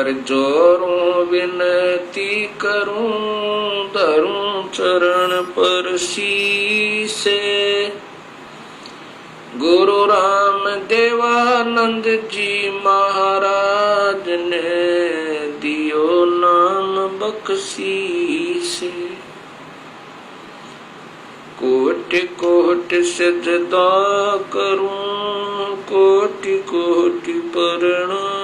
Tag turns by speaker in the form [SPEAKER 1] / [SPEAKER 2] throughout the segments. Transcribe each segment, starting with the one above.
[SPEAKER 1] कर जोरूं विनती करूं, धरूं चरण पर शीसे। गुरु राम देवानंद जी महाराज ने दियो नाम बख्शीसे। कोटि कोटि सजदा करूं, कोटि कोटि प्रणाम।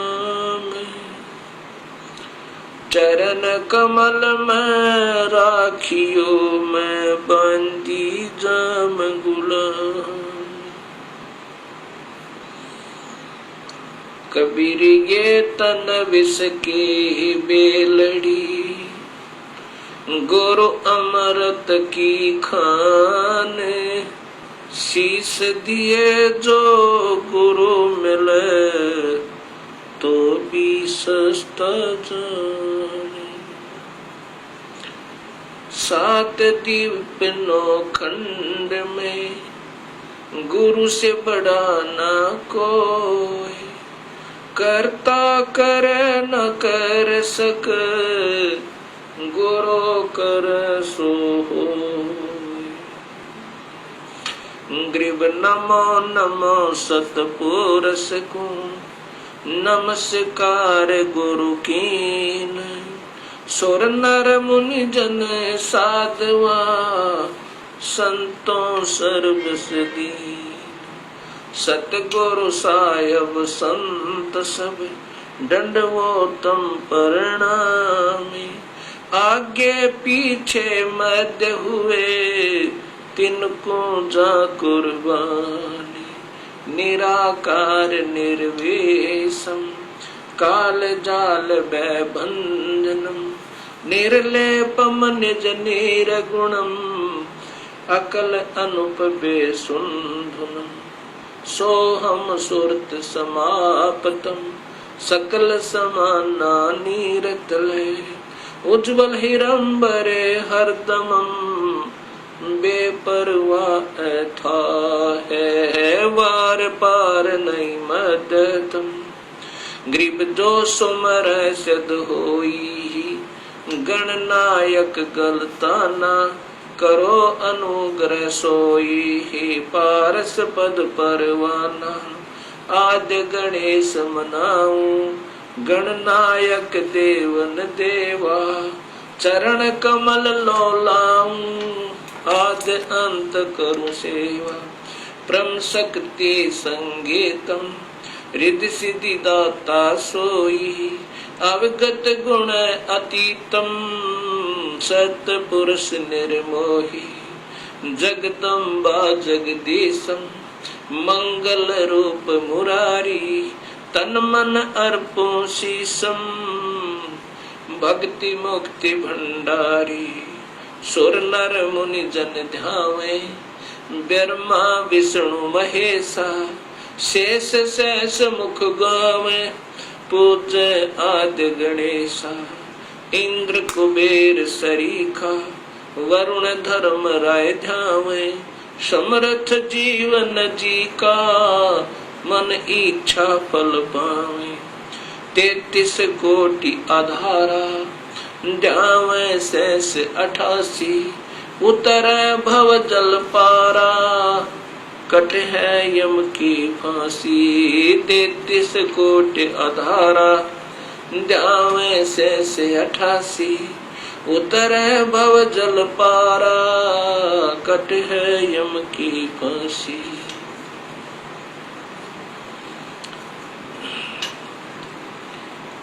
[SPEAKER 1] चरण कमल में राखियो, मैं बंदी जाम गुलाम। कबीर ये तन विष की बेलड़ी, गुरु अमृत की खान। शीस दिए जो गुरु मिले, तो भी सस्ता जाने। सात दीप नौ खंड में, गुरु से बड़ा ना कोई। करता करे न कर सक, गुरु कर सो होय। ग्रीब नमो नमो सतपुरुष को, नमस्कार गुरु कीन। सुर नर मुनि जन साधवा, संतों सर्वस दीन। सतगुरु साहिब संत सब, दंडवोतम प्रणामी। आगे पीछे मध्य हुए, तिनको जा कुर्बानी। निराकार निर्विषम, काल जाल भयभंजनम। निर्लेपम निज निर्गुणम, अकल अनुप बेसुंधुनम। सोहम सुरत समापतम, सकल समाना नीरतले। उज्ज्वल हिरंबरे हरदमम, बेपरवाह था है वार पार नहीं मदतम। ग्रीब जो सुमर सिद्ध होई, गणनायक गलताना। करो अनुग्रह सोई, हे पारस पद परवाना। आद्य गणेश मनाऊं, गणनायक देवन देवा। चरण कमल लोलाऊं, आद्य अंत करूं सेवा। परम शक्ति संगीतम, रिद्धि सिद्धि दाता सोई। अवगत गुण अतीतम, सतपुरुष निर्मोही। जगदम्बा जगदीशम, मंगल रूप मुरारी। तन मन अर्पों शीसम, भक्ति मुक्ति भंडारी। सुर नर मुनि जन ध्यावे, ब्रह्मा विष्णु महेशा। शेष शेष मुख गावे, पूज्य आद्य गणेशा। इंद्र कुबेर सरीखा, वरुण धर्म राय ध्यावे। समर्थ जीवन जी का, मन इच्छा फल पावे। 33 कोटि आधारा, ध्यावे शेष 88। उतरे भव जल पारा, कट है यम की फांसी। 33 कोटि आधारा, ध्यावे शेष 88। उतरे भव जल पारा, कट है यम की फांसी।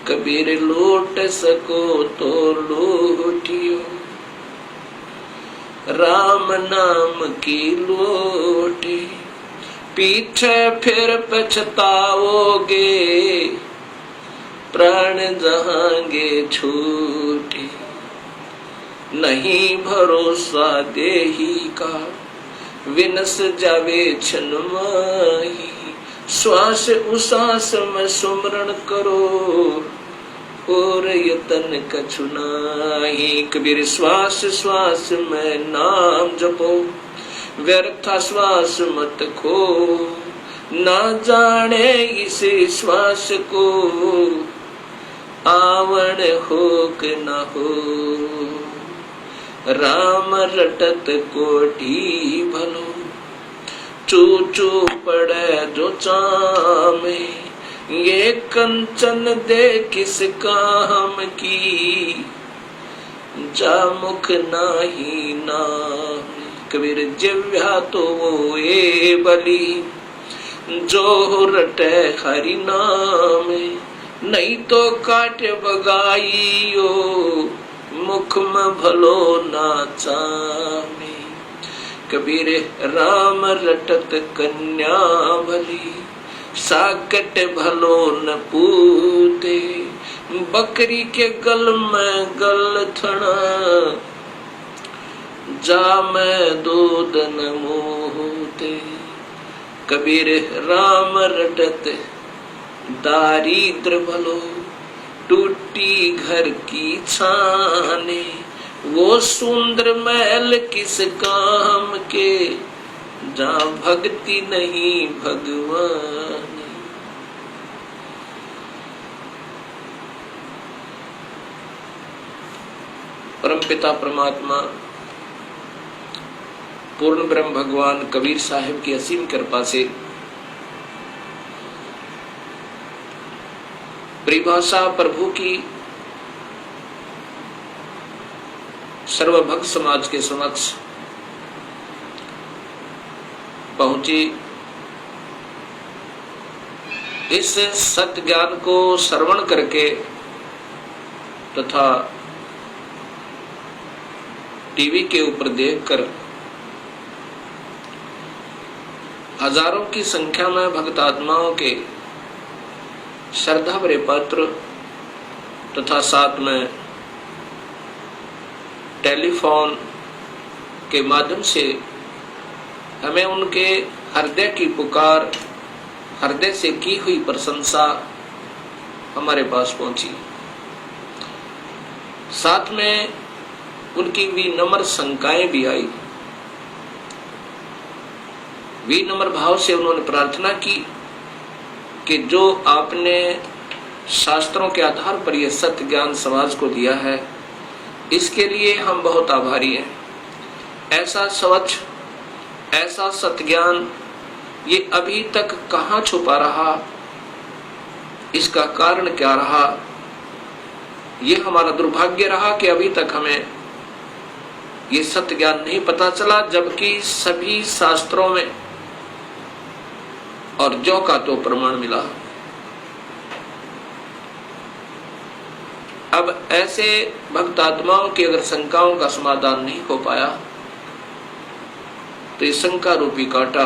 [SPEAKER 1] कबीर लूट सको तो लूटियो, राम नाम की लोटी। पीछे फिर पछताओगे, प्राण जहांगे छूटे। नहीं भरोसा देही का, विनस जावे छन माही। श्वास उसास में सुमरण करो, और यतन कछु नाही। कबीर श्वास श्वास में नाम जपो, व्यर्था श्वास मत खो। ना जाने इस श्वास को, आवण हो कि न हो, राम रटत कोठी भलो, चू चू पड़े जो चामे, ये कंचन दे किस काम की, जा मुख नाही नाम। कबीर जिव्या तो वो ए बली, जो रटे हरि नाम, नहीं तो काट बगाइयो, मुख में भलो ना चामे। कबीर राम रटत कन्या भली, साकट भलो न पूते, बकरी के गल में गल थना, जा मैं दूध न मोहते। कबीर राम रटत दारिद्र भलो, टूटी घर की छाने, वो सुंदर महल किस काम के, जहाँ भक्ति नहीं भगवान। परमपिता परमात्मा पूर्ण ब्रह्म भगवान कबीर साहिब की असीम कृपा से परिभाषा प्रभु की सर्वभक्त समाज के समक्ष पहुंची। इस सत्य ज्ञान को श्रवण करके तथा टीवी के ऊपर देखकर हजारों की संख्या में भक्त आत्माओं के श्रद्धा भरे पत्र तथा साथ में टेलीफोन के माध्यम से हमें उनके हृदय की पुकार, हृदय से की हुई प्रशंसा हमारे पास पहुंची। साथ में उनकी विनम्र शंकाएं भी आई। विनम्र भाव से उन्होंने प्रार्थना की कि जो आपने शास्त्रों के आधार पर यह सत्य ज्ञान समाज को दिया है, इसके लिए हम बहुत आभारी हैं। ऐसा स्वच्छ, ऐसा सत्य ज्ञान ये अभी तक कहाँ छुपा रहा, इसका कारण क्या रहा? ये हमारा दुर्भाग्य रहा कि अभी तक हमें ये सत्य ज्ञान नहीं पता चला, जबकि सभी शास्त्रों में और जो का तो प्रमाण मिला। अब ऐसे भक्त आत्माओं की अगर शंकाओं का समाधान नहीं हो पाया तो इस शंका रूपी कांटा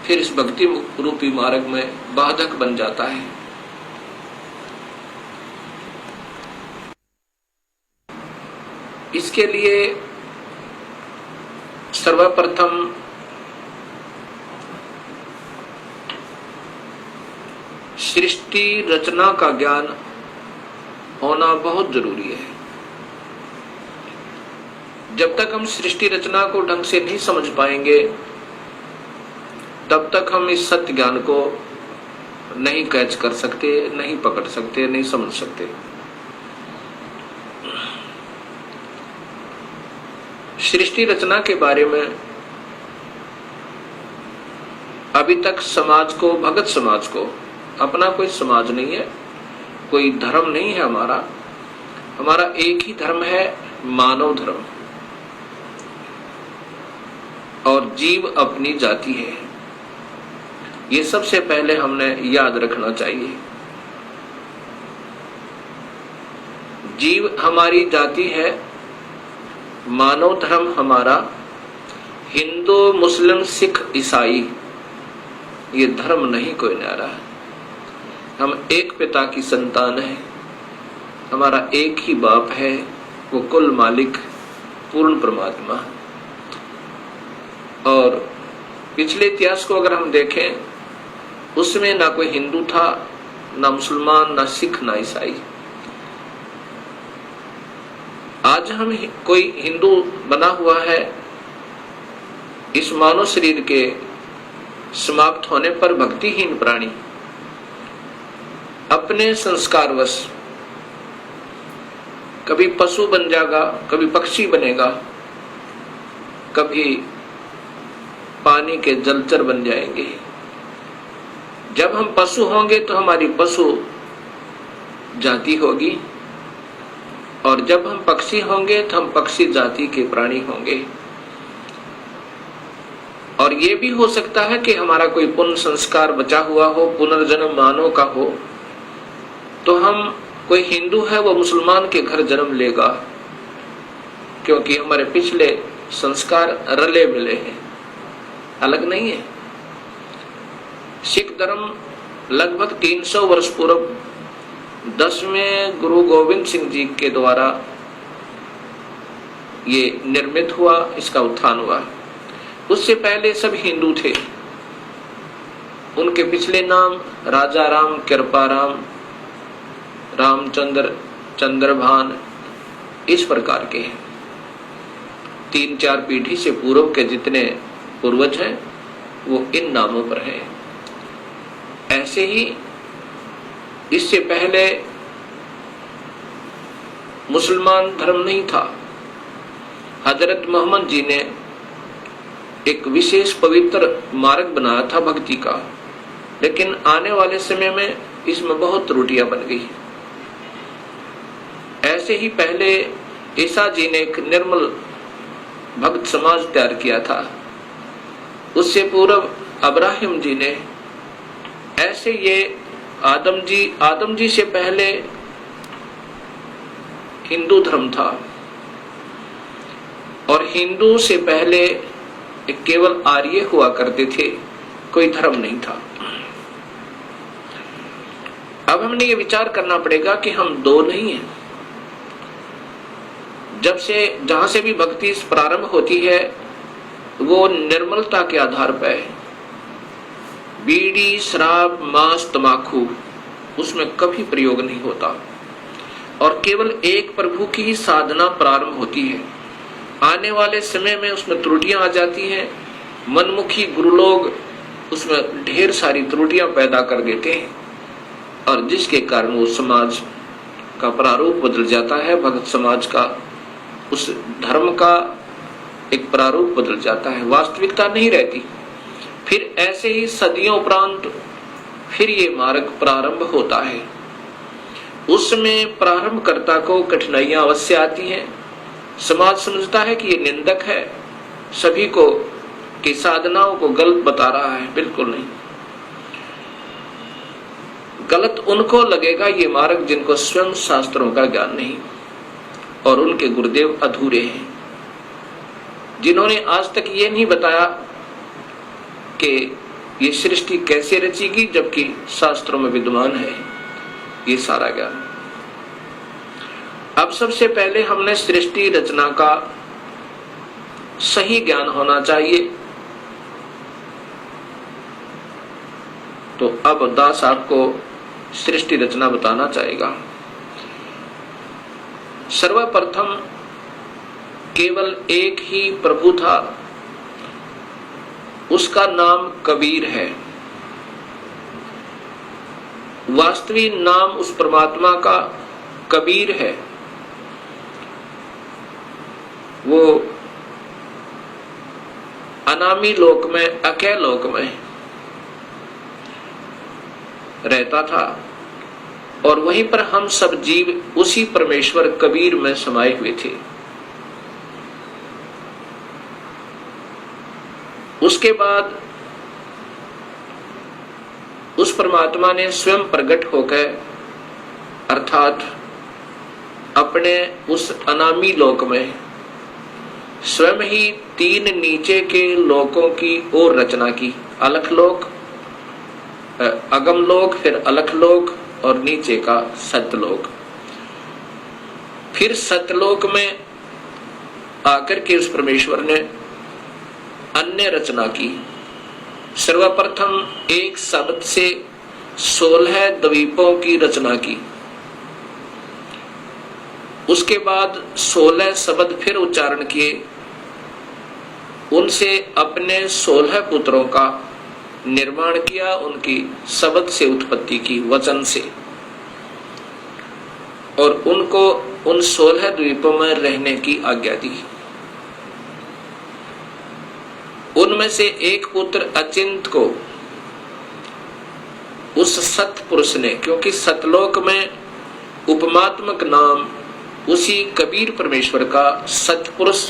[SPEAKER 1] फिर इस भक्ति रूपी मार्ग में बाधक बन जाता है। इसके लिए सर्वप्रथम सृष्टि रचना का ज्ञान होना बहुत जरूरी है। जब तक हम सृष्टि रचना को ढंग से नहीं समझ पाएंगे, तब तक हम इस सत्य ज्ञान को नहीं कैच कर सकते, नहीं पकड़ सकते, नहीं समझ सकते। सृष्टि रचना के बारे में अभी तक समाज को, भगत समाज को, अपना कोई समाज नहीं है, कोई धर्म नहीं है हमारा एक ही धर्म है, मानव धर्म, और जीव अपनी जाति है। ये सबसे पहले हमने याद रखना चाहिए। जीव हमारी जाति है, मानव धर्म हमारा, हिंदू मुस्लिम सिख ईसाई ये धर्म नहीं कोई न्यारा है। हम एक पिता की संतान है, हमारा एक ही बाप है, वो कुल मालिक पूर्ण परमात्मा। और पिछले इतिहास को अगर हम देखें, उसमें ना कोई हिंदू था, ना मुसलमान, ना सिख, ना ईसाई। आज हम कोई हिंदू बना हुआ है, इस मानव शरीर के समाप्त होने पर भक्तिहीन प्राणी अपने संस्कारवश कभी पशु बन जाएगा, कभी पक्षी बनेगा, कभी पानी के जलचर बन जाएंगे। जब हम पशु होंगे तो हमारी पशु जाति होगी, और जब हम पक्षी होंगे तो हम पक्षी जाति के प्राणी होंगे। और ये भी हो सकता है कि हमारा कोई पुण्य संस्कार बचा हुआ हो, पुनर्जन्म मानव का हो, तो हम, कोई हिंदू है वो मुसलमान के घर जन्म लेगा, क्योंकि हमारे पिछले संस्कार रले मिले हैं, अलग नहीं है। सिख धर्म लगभग 300 वर्ष पूर्व 10वें गुरु गोविंद सिंह जी के द्वारा ये निर्मित हुआ, इसका उत्थान हुआ। उससे पहले सब हिंदू थे। उनके पिछले नाम राजा राम, कृपा राम, रामचंद्र, चंद्रभान, इस प्रकार के हैं। 3-4 पीढ़ी से पूर्व के जितने पूर्वज हैं वो इन नामों पर हैं। ऐसे ही इससे पहले मुसलमान धर्म नहीं था। हजरत मोहम्मद जी ने एक विशेष पवित्र मार्ग बनाया था भक्ति का, लेकिन आने वाले समय में इसमें बहुत त्रुटियां बन गई। ऐसे ही पहले ईसा जी ने एक निर्मल भक्त समाज तैयार किया था, उससे पूर्व अब्राहिम जी ने, ऐसे ये आदम जी से पहले हिंदू धर्म था, और हिंदू से पहले केवल आर्य हुआ करते थे, कोई धर्म नहीं था। अब हमने ये विचार करना पड़ेगा कि हम दो नहीं हैं। जहां से भी भक्ति प्रारंभ होती है वो निर्मलता के आधार पर है। बीड़ी, शराब, मांस, तमाकू उसमें कभी प्रयोग नहीं होता, और केवल एक प्रभु की ही साधना प्रारंभ होती है। आने वाले समय में उसमें त्रुटियां आ जाती हैं। मनमुखी गुरु लोग उसमें ढेर सारी त्रुटियां पैदा कर देते हैं, और जिसके कारण वो समाज का प्रारूप बदल जाता है। भक्त समाज का, उस धर्म का एक प्रारूप बदल जाता है, वास्तविकता नहीं रहती। फिर ऐसे ही सदियों उपरांत फिर ये मार्ग प्रारंभ होता है। उसमें प्रारंभकर्ता को कठिनाइयां अवश्य आती हैं। समाज समझता है कि ये निंदक है, सभी को की साधनाओं को गलत बता रहा है। बिल्कुल नहीं। गलत उनको लगेगा ये मार्ग जिनको स्वयं शास्त्रों का ज्ञान नहीं, और उनके गुरुदेव अधूरे हैं, जिन्होंने आज तक ये नहीं बताया कि ये सृष्टि कैसे रचेगी, जबकि शास्त्रों में विद्यमान है ये सारा ज्ञान। अब सबसे पहले हमने सृष्टि रचना का सही ज्ञान होना चाहिए। तो अब दास आपको सृष्टि रचना बताना चाहेगा। सर्वप्रथम केवल एक ही प्रभु था, उसका नाम कबीर है। वास्तविक नाम उस परमात्मा का कबीर है। वो अनामी लोक में, अकय लोक में रहता था, और वहीं पर हम सब जीव उसी परमेश्वर कबीर में समाये हुए थे। उसके बाद उस परमात्मा ने स्वयं प्रकट होकर, अर्थात अपने उस अनामी लोक में स्वयं ही 3 नीचे के लोकों की ओर रचना की। अलख लोक, अगम लोक, फिर अलख लोक, और नीचे का सत्यलोक। फिर सत्यलोक में आकर के उस परमेश्वर ने अन्य रचना की। सर्वप्रथम एक शब्द से 16 द्वीपों की रचना की। उसके बाद 16 शब्द फिर उच्चारण किए, उनसे अपने 16 पुत्रों का निर्माण किया, उनकी शब्द से उत्पत्ति की, वचन से। और उनको उन 16 द्वीपों में रहने की आज्ञा दी। उनमें से एक पुत्र अचिंत को उस सतपुरुष ने, क्योंकि सतलोक में उपमात्मक नाम उसी कबीर परमेश्वर का सतपुरुष,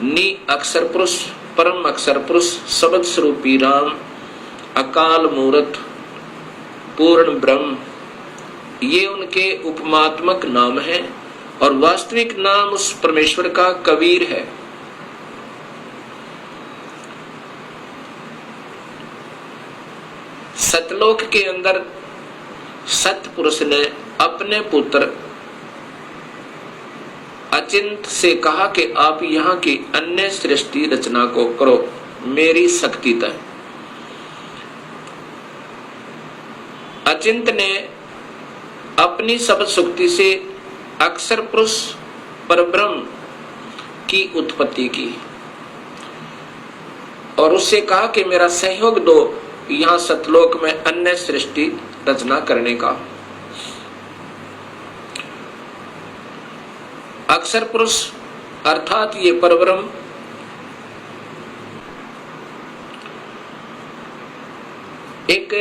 [SPEAKER 1] नि अक्षर पुरुष, परम अक्षर पुरुष, शब्द स्वरूपी राम, अकाल मूर्त, पूर्ण ब्रह्म, ये उनके उपमात्मक नाम है और वास्तविक नाम उस परमेश्वर का कबीर है। सतलोक के अंदर सतपुरुष ने अपने पुत्र अचिंत से कहा कि आप यहाँ की अन्य सृष्टि रचना को करो मेरी शक्ति तक। अचिंत ने अपनी शब्द शक्ति से अक्षर पुरुष परब्रह्म की उत्पत्ति की और उससे कहा कि मेरा सहयोग दो यहाँ सतलोक में अन्य सृष्टि रचना करने का। अक्षर पुरुष अर्थात ये परब्रह्म एक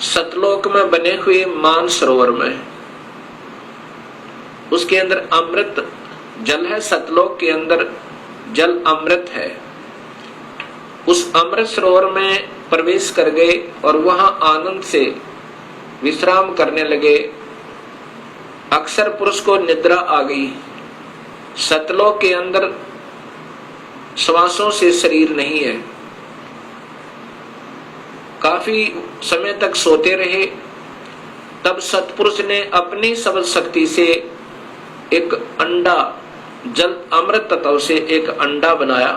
[SPEAKER 1] सतलोक में बने हुए मान सरोवर में, उसके अंदर अमृत जल है। सतलोक के अंदर जल अमृत है। उस अमृत सरोवर में प्रवेश कर गए और वहां आनंद से विश्राम करने लगे। अक्षर पुरुष को निद्रा आ गई। सतलोक के अंदर श्वासों से शरीर नहीं है। काफी समय तक सोते रहे। तब सतपुरुष ने अपनी शब्द शक्ति से एक अंडा, जल अमृत तत्व से एक अंडा बनाया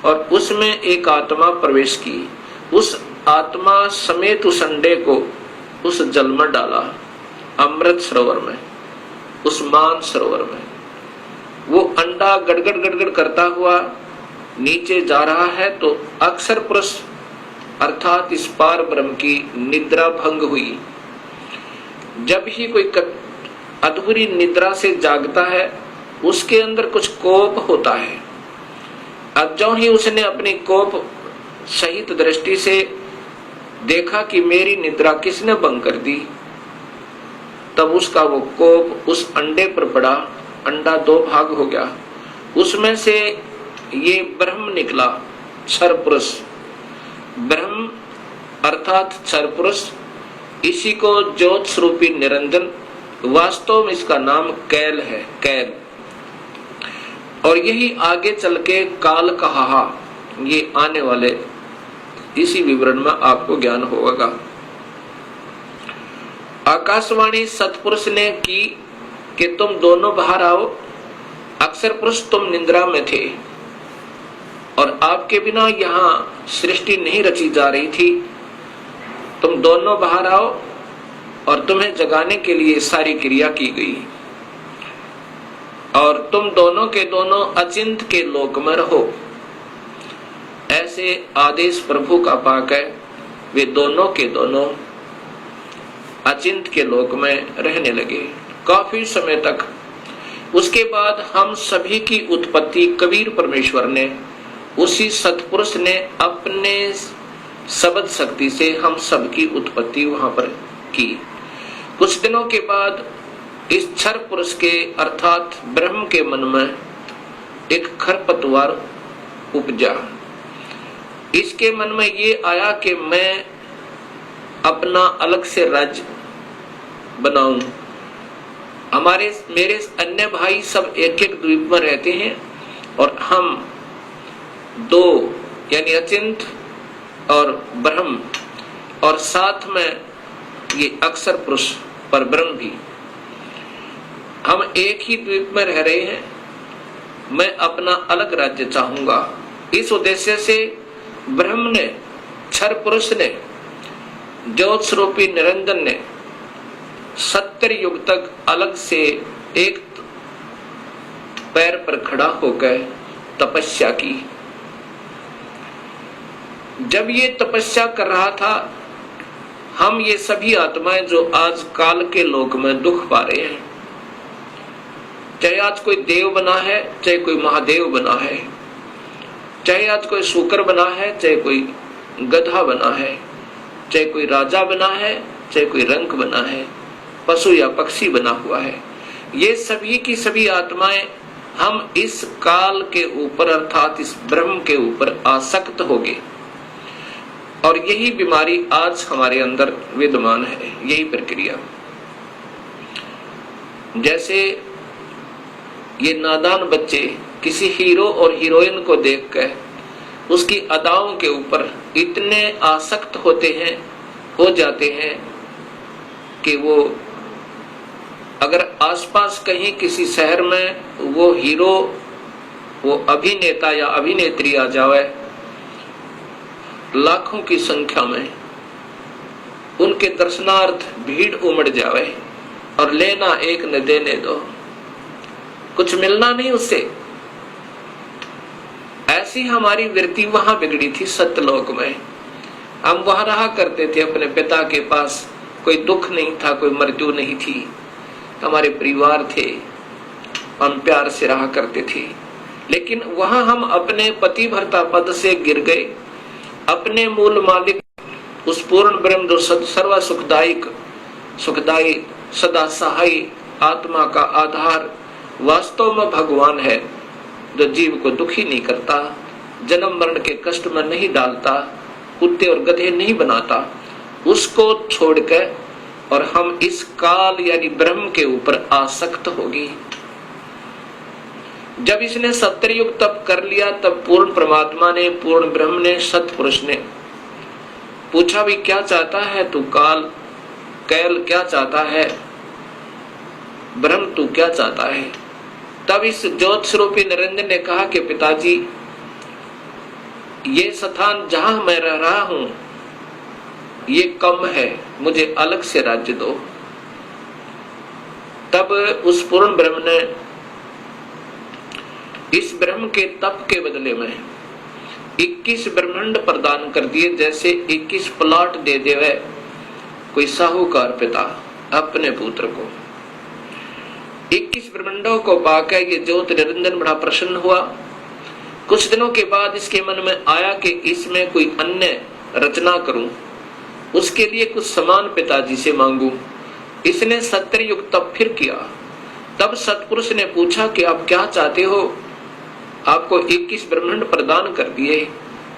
[SPEAKER 1] और उसमें एक आत्मा प्रवेश की। उस आत्मा समेत उस अंडे को उस जल में डाला, अमृत सरोवर में, उस मान सरोवर में। वो अंडा गड़गड़ गड़गड़ करता हुआ नीचे जा रहा है तो अक्षर पुरुष अर्थात इस पार ब्रह्म की निद्रा भंग हुई। जब ही कोई अधूरी निद्रा से जागता है उसके अंदर कुछ कोप होता है। अब जो ही उसने अपनी कोप सहित दृष्टि से देखा कि मेरी निद्रा किसने भंग कर दी, तब उसका वो कोप उस अंडे पर पड़ा। अंडा दो भाग हो गया। उसमें से ये ब्रह्म निकला, क्षर पुरुष। ब्रह्म अर्थात क्षर पुरुष, इसी को ज्योत स्वरूपी निरंजन, वास्तव में इसका नाम कैल है, कैल। और यही आगे चल के काल कहा, ये आने वाले इसी विवरण में आपको ज्ञान होगा। आकाशवाणी सतपुरुष ने की कि तुम दोनों बाहर आओ। अक्षर पुरुष तुम निद्रा में थे और आपके बिना यहाँ सृष्टि नहीं रची जा रही थी। तुम दोनों बाहर आओ और तुम्हें जगाने के लिए सारी क्रिया की गई और तुम दोनों के दोनों अचिंत के लोक में रहो। ऐसे आदेश प्रभु का पाक है। वे दोनों के दोनों अचिंत के लोक में रहने लगे काफी समय तक। उसके बाद हम सभी की उत्पत्ति कबीर परमेश्वर ने, उसी सतपुरुष ने अपने शब्द शक्ति से हम सबकी उत्पत्ति वहां पर की। कुछ दिनों के बाद इस क्षर पुरुष के अर्थात ब्रह्म के मन में एक खरपतवार उपजा। इसके मन में ये आया कि मैं अपना अलग से राज्य बनाऊं। मेरे अन्य भाई सब एक एक द्वीप में रहते हैं और हम दो यानी अचिंत और ब्रह्म और साथ में ये अक्षर पुरुष पर ब्रह्म भी, हम एक ही द्वीप में रह रहे हैं। मैं अपना अलग राज्य चाहूंगा। इस उद्देश्य से ब्रह्म ने, क्षर पुरुष ने, ज्योत स्वरूपी निरंजन ने 70 युग तक अलग से एक पैर पर खड़ा होकर तपस्या की। जब ये तपस्या कर रहा था हम ये सभी आत्माएं जो आज काल के लोक में दुख पा रहे हैं, चाहे आज कोई देव बना है, चाहे कोई महादेव बना है, चाहे आज कोई शूकर बना है, चाहे कोई गधा बना है, चाहे कोई राजा बना है, चाहे कोई रंक बना है, पशु या पक्षी बना हुआ है, ये सभी की सभी आत्माएं हम इस काल के ऊपर अर्थात इस ब्रह्म के ऊपर आसक्त हो गए। और यही बीमारी आज हमारे अंदर विद्यमान है, यही प्रक्रिया। जैसे ये नादान बच्चे किसी हीरो और हीरोइन को देखकर उसकी अदाओं के ऊपर इतने आसक्त हो जाते हैं कि वो अगर आसपास कहीं किसी शहर में वो हीरो, वो अभिनेता या अभिनेत्री आ जाए, लाखों की संख्या में उनके दर्शनार्थ भीड़ उमड़ जाए और लेना एक न देने दो, कुछ मिलना नहीं उससे। ऐसी हमारी वृत्ति वहां बिगड़ी थी सत्यलोक में। हम वहां रहा करते थे अपने पिता के पास, कोई दुख नहीं था, कोई मृत्यु नहीं थी, हमारे परिवार थे, हम प्यार से रहा करते थे। लेकिन वहां हम अपने पति भर्ता पद से गिर गए, अपने मूल मालिक उस पूर्ण ब्रह्म जो सर्व सुखदायी सदा सहाय आत्मा का आधार वास्तव में भगवान है, जो जीव को दुखी नहीं करता, जन्म मरण के कष्ट में नहीं डालता, कुत्ते और गधे नहीं बनाता, उसको छोड़कर और हम इस काल यानी ब्रह्म के ऊपर आसक्त होगी। जब इसने सत्युग तप कर लिया, तब पूर्ण परमात्मा ने, पूर्ण ब्रह्म ने, सतपुरुष ने पूछा भी क्या चाहता है तू काल, कैल क्या चाहता है, ब्रह्म तू क्या चाहता है। तब इस ज्योत स्वरूपी निरंजन ने कहा कि पिताजी, ये स्थान जहां मैं रह रहा हूं ये कम है, मुझे अलग से राज्य दो। तब उस पूर्ण ब्रह्म ने इस ब्रह्म के तप के बदले में 21 ब्रह्मांड प्रदान कर दिए, जैसे 21 प्लॉट दे देवे कोई साहूकार पिता अपने पुत्र को। 21 ब्रह्मांडों को पाकर ये ज्योत निरंजन बड़ा प्रसन्न हुआ। कुछ दिनों के बाद इसके मन में आया कि इसमें कोई अन्य रचना करूं, उसके लिए कुछ सामान पिताजी से मांगू। इसने सत्ययुग तप फिर किया। तब सतपुरुष ने पूछा कि आप क्या चाहते हो, आपको 21 ब्रह्मांड प्रदान कर दिए।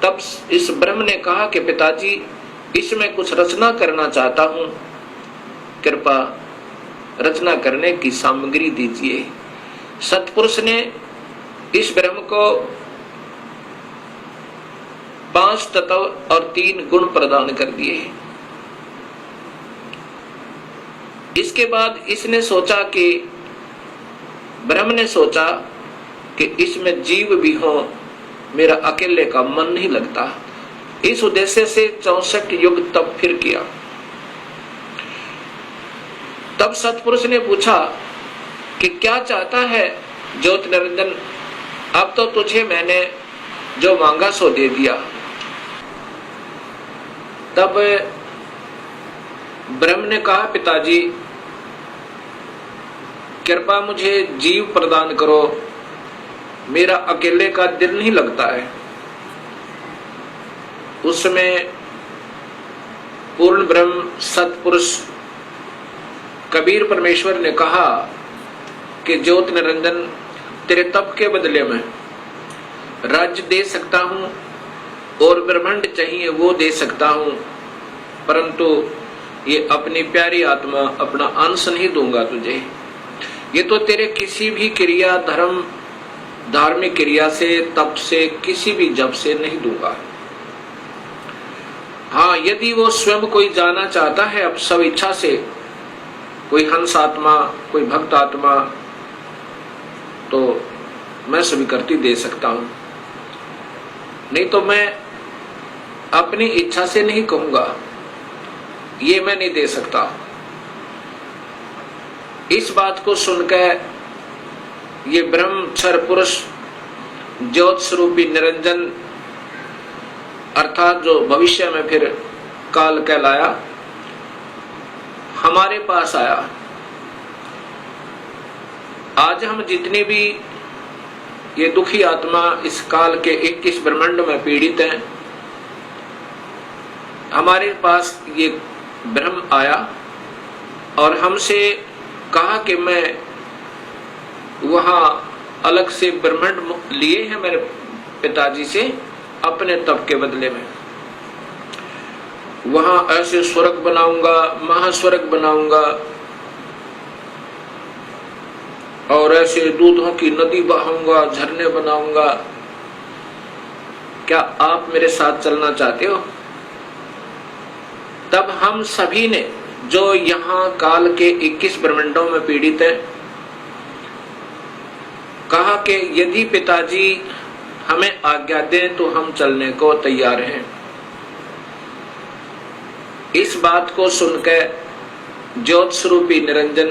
[SPEAKER 1] तब इस ब्रह्म ने कहा कि पिताजी, इसमें कुछ रचना करना चाहता हूं, कृपा रचना करने की सामग्री दीजिए। सतपुरुष ने इस ब्रह्म को 5 तत्व और 3 गुण प्रदान कर दिए। इसके बाद इसने सोचा कि ब्रह्म ने सोचा कि इसमें जीव भी हो, मेरा अकेले का मन नहीं लगता। इस उद्देश्य से 64 युग तप फिर किया। तब सतपुरुष ने पूछा कि क्या चाहता है ज्योत निरंजन, अब तो तुझे मैंने जो मांगा सो दे दिया। तब ब्रह्म ने कहा पिताजी, कृपा मुझे जीव प्रदान करो, मेरा अकेले का दिल नहीं लगता है। उसमें पूर्ण ब्रह्म सतपुरुष कबीर परमेश्वर ने कहा कि ज्योत निरंजन, तेरे तप के बदले में राज्य दे सकता हूं और ब्रह्मांड चाहिए वो दे सकता हूं, परंतु ये अपनी प्यारी आत्मा, अपना अंश नहीं दूंगा तुझे। ये तो तेरे किसी भी क्रिया, धर्म, धार्मिक क्रिया से, तप से, किसी भी जप से नहीं दूंगा। हाँ, यदि वो स्वयं कोई जाना चाहता है अब सब इच्छा से, कोई हंस आत्मा, कोई भक्त आत्मा, तो मैं स्वीकृति दे सकता हूं, नहीं तो मैं अपनी इच्छा से नहीं कहूंगा, ये मैं नहीं दे सकता। इस बात को सुनकर ये ब्रह्म क्षर पुरुष ज्योत स्वरूपी निरंजन अर्थात जो भविष्य में फिर काल कहलाया, हमारे पास आया। आज हम जितने भी ये दुखी आत्मा इस काल के 21 ब्रह्मांड में पीड़ित हैं, हमारे पास ये ब्रह्म आया और हमसे कहा कि मैं वहां अलग से ब्रह्मांड लिए हैं मेरे पिताजी से अपने तप के बदले में। वहां ऐसे स्वर्ग बनाऊंगा, महास्वर्ग बनाऊंगा और ऐसे दूधों की नदी बहाऊंगा, झरने बनाऊंगा। क्या आप मेरे साथ चलना चाहते हो? तब हम सभी ने जो यहां काल के 21 ब्रह्मांडों में पीड़ित है, कहा कि यदि पिताजी हमें आज्ञा दें तो हम चलने को तैयार हैं। इस बात को सुनकर ज्योत स्वरूपी निरंजन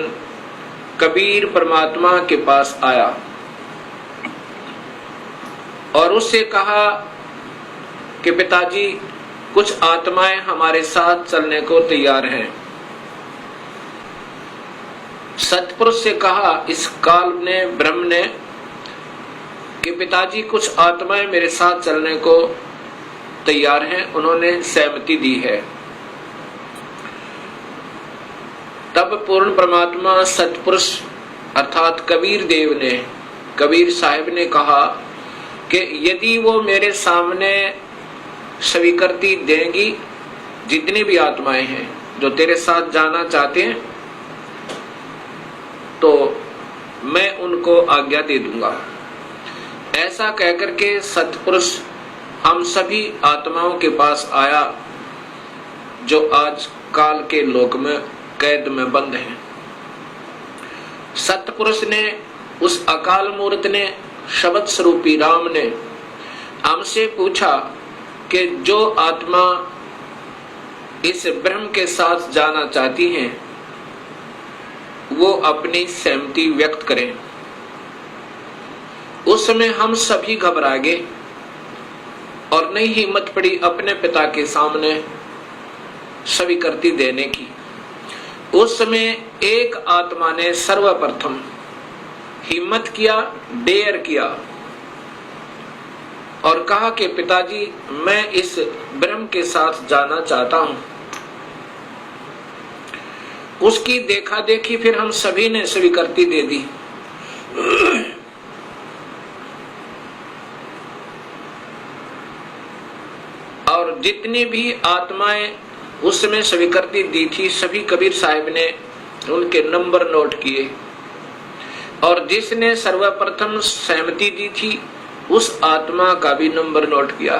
[SPEAKER 1] कबीर परमात्मा के पास आया और उससे कहा कि पिताजी कुछ आत्माएं हमारे साथ चलने को तैयार हैं। सतपुरुष से कहा इस काल ने, ब्रह्म ने, कि पिताजी कुछ आत्माएं मेरे साथ चलने को तैयार हैं। उन्होंने सहमति दी है। तब पूर्ण परमात्मा सतपुरुष अर्थात कबीर देव ने, कबीर साहिब ने कहा कि यदि वो मेरे सामने स्वीकृति देंगी, जितनी भी आत्माएं हैं जो तेरे साथ जाना चाहते हैं, तो मैं उनको आज्ञा दे दूंगा। ऐसा कहकर के सतपुरुष हम सभी आत्माओं के पास आया जो आज काल के लोक में कैद में बंद हैं। सतपुरुष ने, उस अकाल मूर्त ने, शब्द स्वरूपी राम ने हमसे पूछा कि जो आत्मा इस ब्रह्म के साथ जाना चाहती हैं वो अपनी सहमति व्यक्त करें। उस समय हम सभी घबरा गए और नहीं हिम्मत पड़ी अपने पिता के सामने स्वीकृति देने की। उस समय एक आत्मा ने सर्वप्रथम हिम्मत किया, डेयर किया और कहा कि पिताजी मैं इस ब्रह्म के साथ जाना चाहता हूं। उसकी देखा देखी फिर हम सभी ने स्वीकृति दे दी। और जितनी भी आत्माएं उस समय स्वीकृति दी थी, सभी कबीर साहिब ने उनके नंबर नोट किए और जिसने सर्वप्रथम सहमति दी थी उस आत्मा का भी नंबर नोट किया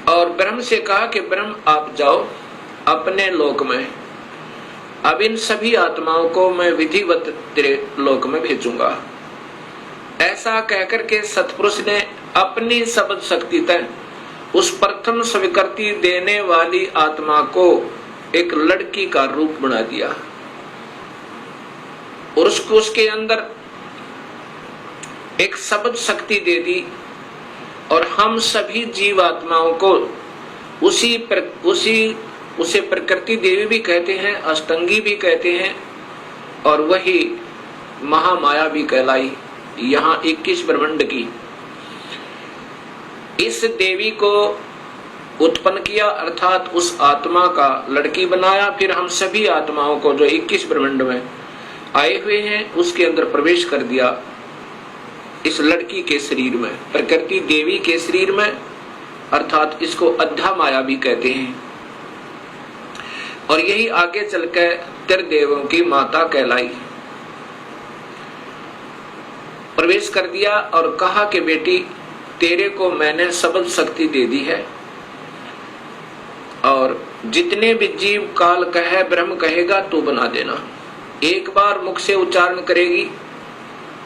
[SPEAKER 1] और ब्रह्म से कहा कि ब्रह्म आप जाओ अपने लोक में, अब इन सभी आत्माओं को मैं विधिवत तेरे लोक में भेजूंगा। ऐसा कहकर के सतपुरुष ने अपनी शब्द शक्ति तक उस प्रथम स्वीकृति देने वाली आत्मा को एक लड़की का रूप बना दिया और उसको उसके अंदर एक शब्द शक्ति दे दी और हम सभी जीवात्माओं को उसे प्रकृति देवी भी कहते हैं, अष्टंगी भी कहते हैं और वही महामाया भी कहलाई। यहाँ 21 ब्रह्मांड की इस देवी को उत्पन्न किया अर्थात उस आत्मा का लड़की बनाया। फिर हम सभी आत्माओं को जो 21 ब्रह्मांड में आए हुए हैं उसके अंदर प्रवेश कर दिया, इस लड़की के शरीर में, प्रकृति देवी के शरीर में, अर्थात इसको अध्या माया भी कहते हैं और यही आगे चलकर त्रिदेवों की माता कहलाई। प्रवेश कर दिया और कहा कि बेटी तेरे को मैंने शब्द शक्ति दे दी है और जितने भी जीव काल कहे ब्रह्म कहेगा तू बना देना। एक बार मुख से उच्चारण करेगी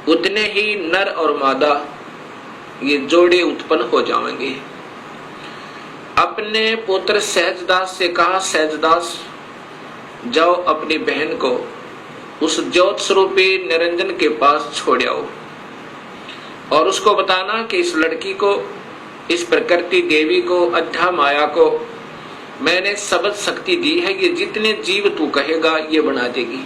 [SPEAKER 1] उतने ही नर और मादा ये जोड़े उत्पन्न हो जाएंगे। अपने पुत्र सहजदास से कहा सहजदास जाओ अपनी बहन को उस ज्योत स्वरूपी निरंजन के पास छोड़ आओ और उसको बताना कि इस लड़की को, इस प्रकृति देवी को, अध्या माया को मैंने शब्द शक्ति दी है, ये जितने जीव तू कहेगा ये बना देगी।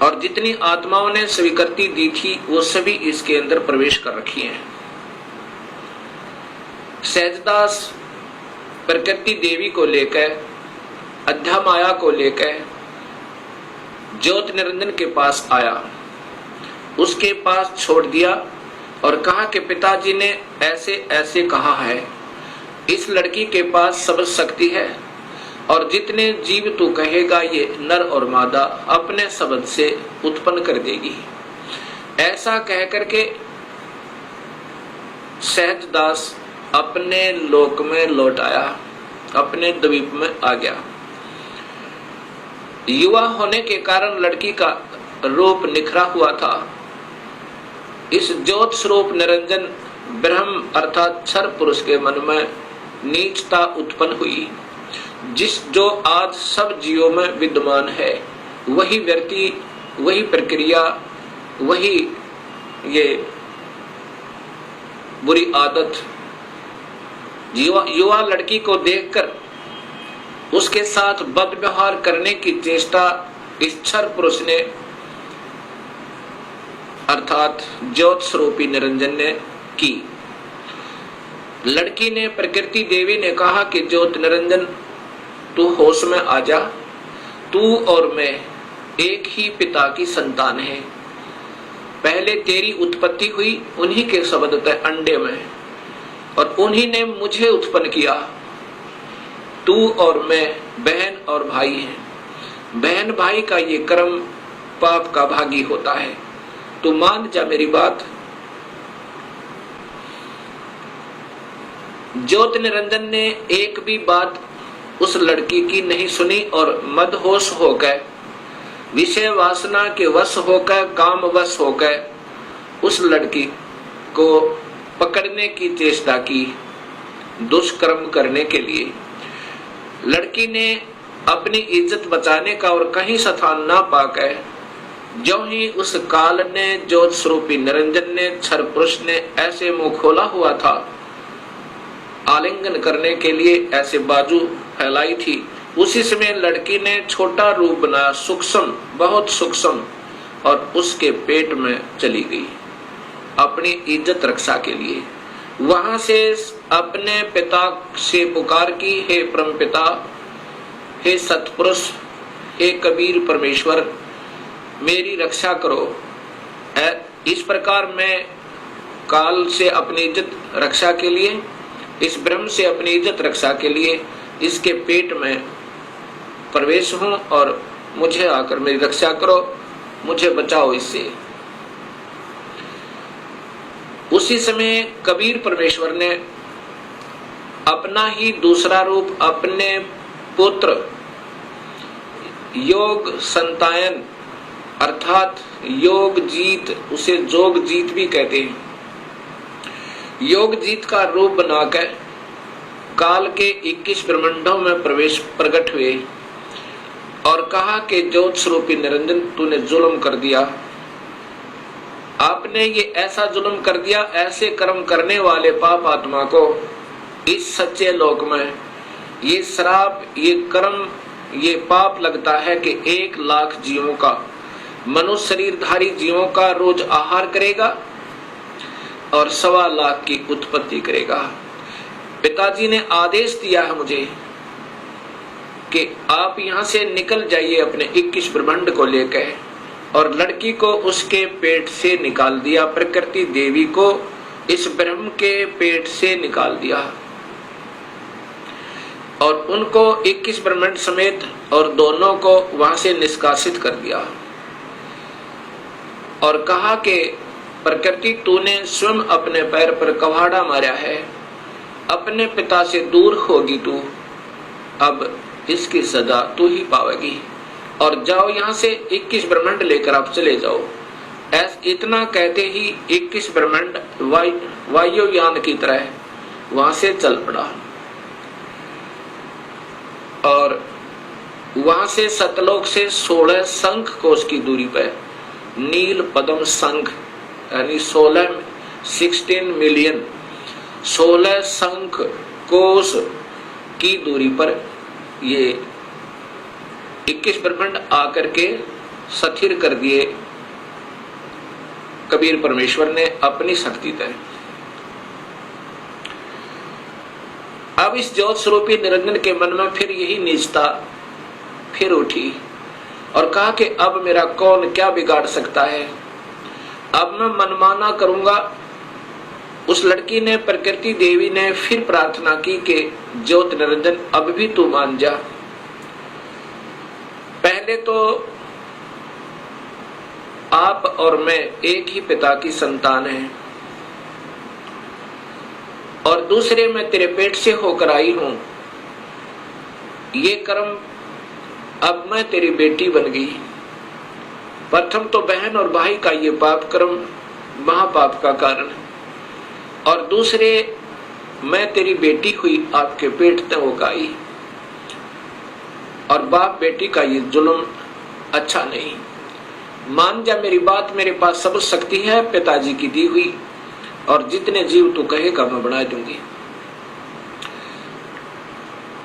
[SPEAKER 1] और जितनी आत्माओं ने स्वीकृति दी थी वो सभी इसके अंदर प्रवेश कर रखी हैं। सहजदास प्रकृति देवी को लेकर, अध्यामाया को लेकर ज्योत निरंजन के पास आया, उसके पास छोड़ दिया और कहा कि पिताजी ने ऐसे ऐसे कहा है, इस लड़की के पास सब शक्ति है और जितने जीव तू कहेगा ये नर और मादा अपने शब्द से उत्पन्न कर देगी। ऐसा कह करके सहजदास अपने लोक में लौट आया, अपने द्वीप में आ गया। युवा होने के कारण लड़की का रूप निखरा हुआ था। इस ज्योत स्वरूप निरंजन ब्रह्म अर्थात क्षर पुरुष के मन में नीचता उत्पन्न हुई। जो आज सब जीवों में विद्यमान है, वही व्यक्ति, वही प्रक्रिया, वही ये बुरी आदत युवा लड़की को देखकर उसके साथ बद व्यवहार करने की चेष्टा इस क्षर पुरुष ने अर्थात ज्योत स्वरूपी निरंजन ने की। लड़की ने, प्रकृति देवी ने कहा कि ज्योत निरंजन तू होश में आ जा, तू और मैं एक ही पिता की संतान है। पहले तेरी उत्पत्ति हुई उन्हीं के शब्द थे अंडे में और उन्हीं ने मुझे उत्पन्न किया। तू और मैं बहन और भाई हैं। बहन भाई का ये कर्म पाप का भागी होता है। तू मान जा मेरी बात। ज्योत निरंजन ने एक भी बात उस लड़की की नहीं सुनी और मदहोश होकर, विषय वासना के वश होकर, काम वश होकर उस लड़की को पकड़ने की चेष्टा की, दुष्कर्म करने के लिए। लड़की ने अपनी इज्जत बचाने का और कहीं स्थान ना पाकर, जो ही उस काल ने, ज्योत स्वरूपी निरंजन ने, क्षर पुरुष ने ऐसे मुंह खोला हुआ था आलिंगन करने के लिए, ऐसे बाजू फैलाई थी, उसी समय लड़की ने छोटा रूप बनाया, सूक्ष्म, बहुत सूक्ष्म, और उसके पेट में चली गई अपनी इज्जत रक्षा के लिए। वहां से अपने पिता से पुकार की, हे परम पिता, हे सतपुरुष, हे कबीर परमेश्वर, मेरी रक्षा करो। इस प्रकार मैं काल से अपनी इज्जत रक्षा के लिए, इस ब्रह्म से अपनी इज्जत रक्षा के लिए इसके पेट में प्रवेश हूं और मुझे आकर मेरी रक्षा करो, मुझे बचाओ इससे। उसी समय कबीर परमेश्वर ने अपना ही दूसरा रूप अपने पुत्र योग संतायन अर्थात योग जीत, उसे जोग जीत भी कहते हैं, योग जीत का रूप बनाकर काल के 21 ब्रह्मांडों में प्रकट हुए और कहा कि ज्योत स्वरूपी निरंजन तूने जुल्म कर दिया। आपने ये ऐसा जुल्म कर दिया, ऐसे कर्म करने वाले पाप आत्मा को इस सच्चे लोक में ये श्राप, ये कर्म, ये पाप लगता है कि 1 लाख जीवों का, मनुष्य शरीरधारी जीवों का रोज आहार करेगा और 1.25 लाख की उत्पत्ति करेगा। पिताजी ने आदेश दिया है मुझे कि आप यहां से निकल जाइए अपने 21 ब्रह्मांड को लेकर, और लड़की को उसके पेट से निकाल दिया, प्रकृति देवी को इस ब्रह्म के पेट से निकाल दिया और उनको 21 ब्रह्मांड समेत और दोनों को वहां से निष्कासित कर दिया और कहा कि प्रकृति तूने स्वयं अपने पैर पर कवाड़ा मारा है, अपने पिता से दूर होगी तू, अब इसकी सजा तू ही पावेगी और जाओ यहाँ से 21 ब्रह्मांड लेकर आप चले जाओ। इतना कहते ही 21 ब्रह्मांड वायुयान की तरह वहां से चल पड़ा और वहां से सतलोक से 16 शंख कोश की दूरी पर नील पद्म शंख यानी 16 मिलियन 16 शंख कोस की दूरी पर ये 21 ब्रह्मांड आकर के स्थिर कर दिए कबीर परमेश्वर ने अपनी शक्ति तय। अब इस ज्योत स्वरूपी निरंजन के मन में फिर यही नीचता फिर उठी और कहा कि अब मेरा कौन क्या बिगाड़ सकता है, अब मैं मनमाना करूंगा। उस लड़की ने, प्रकृति देवी ने फिर प्रार्थना की कि ज्योत निरंजन अब भी तू मान जा। पहले तो आप और मैं एक ही पिता की संतान हैं, और दूसरे मैं तेरे पेट से होकर आई हूं। ये कर्म, अब मैं तेरी बेटी बन गई। प्रथम तो बहन और भाई का ये पाप कर्म महापाप का कारण, और दूसरे मैं तेरी बेटी हुई आपके पेट तक होकर आई, और बाप बेटी का ये जुल्म अच्छा नहीं। मान जा मेरी बात, मेरे पास सब शक्ति है पिताजी की दी हुई, और जितने जीव तू कहेगा मैं बना दूंगी।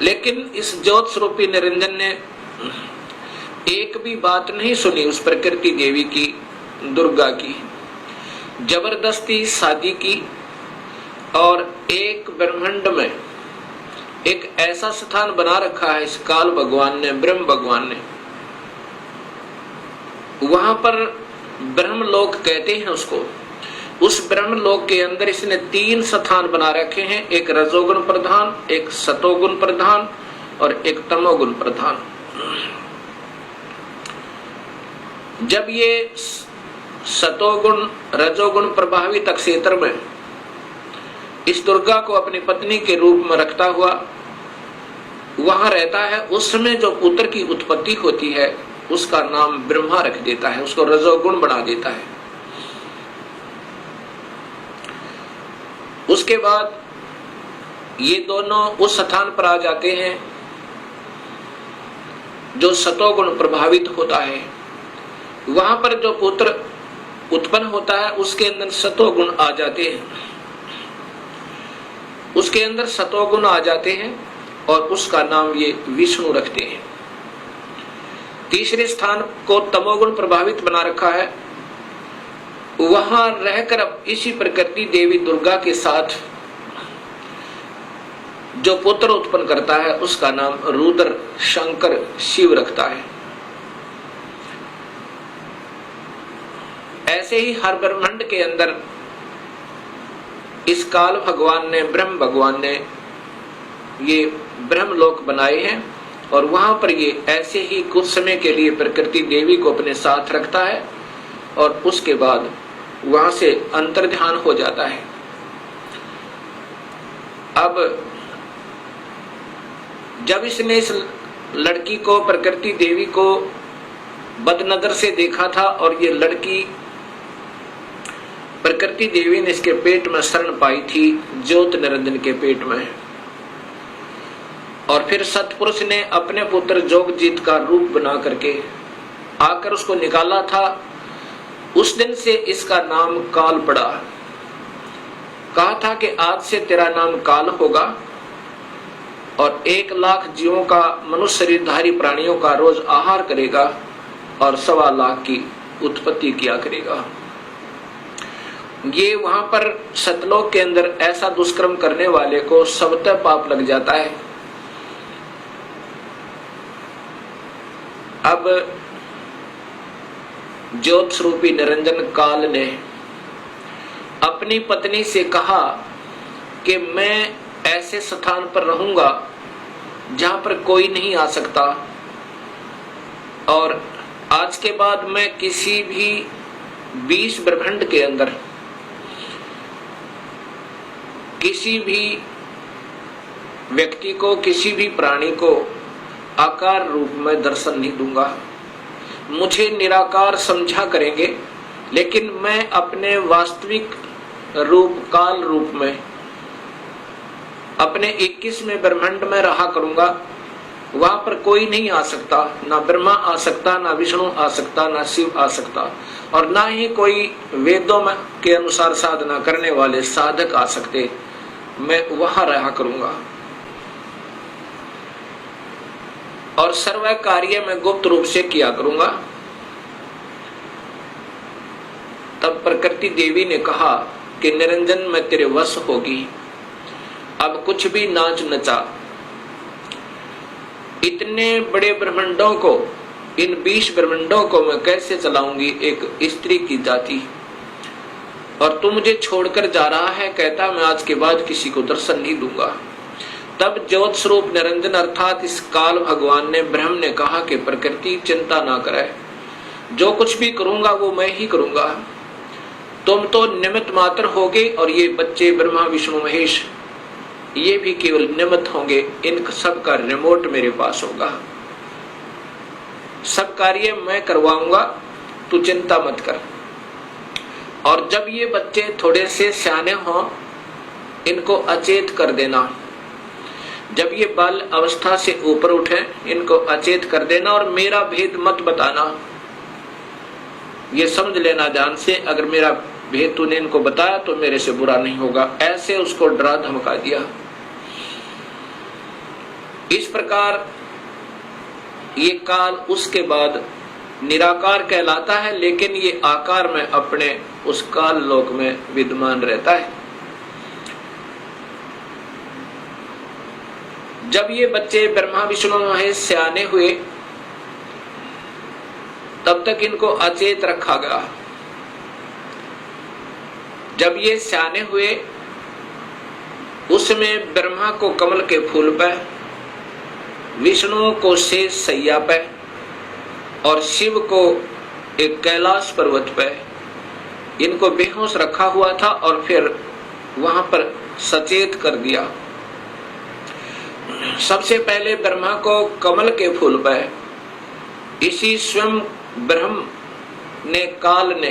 [SPEAKER 1] लेकिन इस ज्योत स्वरूपी निरंजन ने एक भी बात नहीं सुनी उस प्रकृति देवी की, दुर्गा की। जबरदस्ती शादी की, और एक ब्रह्मांड में एक ऐसा स्थान बना रखा है इस काल भगवान ने, ब्रह्म भगवान ने। वहां पर ब्रह्मलोक कहते हैं उसको। उस ब्रह्मलोक के अंदर इसने 3 स्थान बना रखे हैं, एक रजोगुण प्रधान, एक सतोगुण प्रधान और एक तमोगुण प्रधान। जब ये सतोगुण रजोगुण प्रभावित क्षेत्र में इस दुर्गा को अपनी पत्नी के रूप में रखता हुआ वहां रहता है, उस समय जो पुत्र की उत्पत्ति होती है उसका नाम ब्रह्मा रख देता है, उसको रजोगुण बना देता है। उसके बाद ये दोनों उस स्थान पर आ जाते हैं जो सतोगुण प्रभावित होता है। वहां पर जो पुत्र उत्पन्न होता है उसके अंदर सतोगुण आ जाते हैं, उसके अंदर सतोगुण आ जाते हैं, और उसका नाम ये विष्णु रखते हैं। तीसरे स्थान को तमोगुण प्रभावित बना रखा है, वहां रहकर अब इसी प्रकृति देवी दुर्गा के साथ जो पुत्र उत्पन्न करता है उसका नाम रुद्र शंकर शिव रखता है। ऐसे ही हर ब्रह्मांड के अंदर इस काल भगवान ने, ब्रह्म भगवान ने ये ब्रह्मलोक बनाए हैं, और वहां पर ये ऐसे ही कुछ समय के लिए प्रकृति देवी को अपने साथ रखता है, और उसके बाद वहां से अंतर्ध्यान हो जाता है। अब जब इसने इस लड़की को, प्रकृति देवी को बदनजर से देखा था, और ये लड़की प्रकृति देवी ने इसके पेट में शरण पाई थी, ज्योत निरंजन के पेट में, और फिर सतपुरुष ने अपने पुत्र जोगजीत का रूप बना करके आकर उसको निकाला था। उस दिन से इसका नाम काल पड़ा। कहा था कि आज से तेरा नाम काल होगा, और 1 लाख जीवों का, मनुष्य शरीरधारी प्राणियों का रोज आहार करेगा, और 1.25 लाख की उत्पत्ति किया करेगा। ये वहां पर सतलोक के अंदर ऐसा दुष्कर्म करने वाले को सबतः पाप लग जाता है। अब ज्योत स्वरूपी निरंजन काल ने अपनी पत्नी से कहा कि मैं ऐसे स्थान पर रहूंगा जहां पर कोई नहीं आ सकता, और आज के बाद मैं किसी भी 20 ब्रह्मांड के अंदर किसी भी व्यक्ति को, किसी भी प्राणी को आकार रूप में दर्शन नहीं दूंगा। मुझे निराकार समझा करेंगे, लेकिन मैं अपने वास्तविक रूप, काल रूप में, अपने 21वें ब्रह्मांड में रहा करूंगा। वहां पर कोई नहीं आ सकता, ना ब्रह्मा आ सकता, ना विष्णु आ सकता, ना शिव आ सकता, और ना ही कोई वेदों में के अनुसार साधना करने वाले साधक आ सकते। मैं वहां रहा करूंगा और सर्व कार्य मैं गुप्त रूप से किया करूंगा। तब प्रकृति देवी ने कहा कि निरंजन, मैं तेरे वश होगी, अब कुछ भी नाच नचा। इतने बड़े ब्रह्मांडों को, इन 20 ब्रह्मांडों को मैं कैसे चलाऊंगी एक स्त्री की जाति, और तू मुझे छोड़कर जा रहा है, कहता मैं आज के बाद किसी को दर्शन नहीं दूंगा। तब ज्योत स्वरूप निरंजन अर्थात इस काल भगवान ने, ब्रह्म ने कहा कि प्रकृति चिंता ना करे, जो कुछ भी करूंगा वो मैं ही करूंगा, तुम तो निमित्त मात्र होगे और ये बच्चे ब्रह्मा विष्णु महेश ये भी केवल निमित्त होंगे, इन सब का रिमोट मेरे पास होगा, सब कार्य मैं करवाऊंगा, तू चिंता मत कर। और जब ये बच्चे थोड़े से सियाने हों, इनको अचेत कर देना, जब ये बाल अवस्था से ऊपर उठे इनको अचेत कर देना और मेरा भेद मत बताना, ये समझ लेना ध्यान से, अगर मेरा भेद तूने इनको बताया तो मेरे से बुरा नहीं होगा, ऐसे उसको डरा धमका दिया। इस प्रकार ये काल उसके बाद निराकार कहलाता है, लेकिन ये आकार में अपने उस काल लोक में विद्यमान रहता है। जब ये बच्चे ब्रह्मा विष्णु महेश सियाने हुए तब तक इनको अचेत रखा गया। जब ये सियाने हुए उसमें ब्रह्मा को कमल के फूल पे, विष्णु को शेष सैया पे और शिव को एक कैलाश पर्वत पे इनको बेहोश रखा हुआ था और फिर वहां पर सचेत कर दिया। सबसे पहले ब्रह्मा को कमल के फूल पे इसी स्वयं ब्रह्म ने, काल ने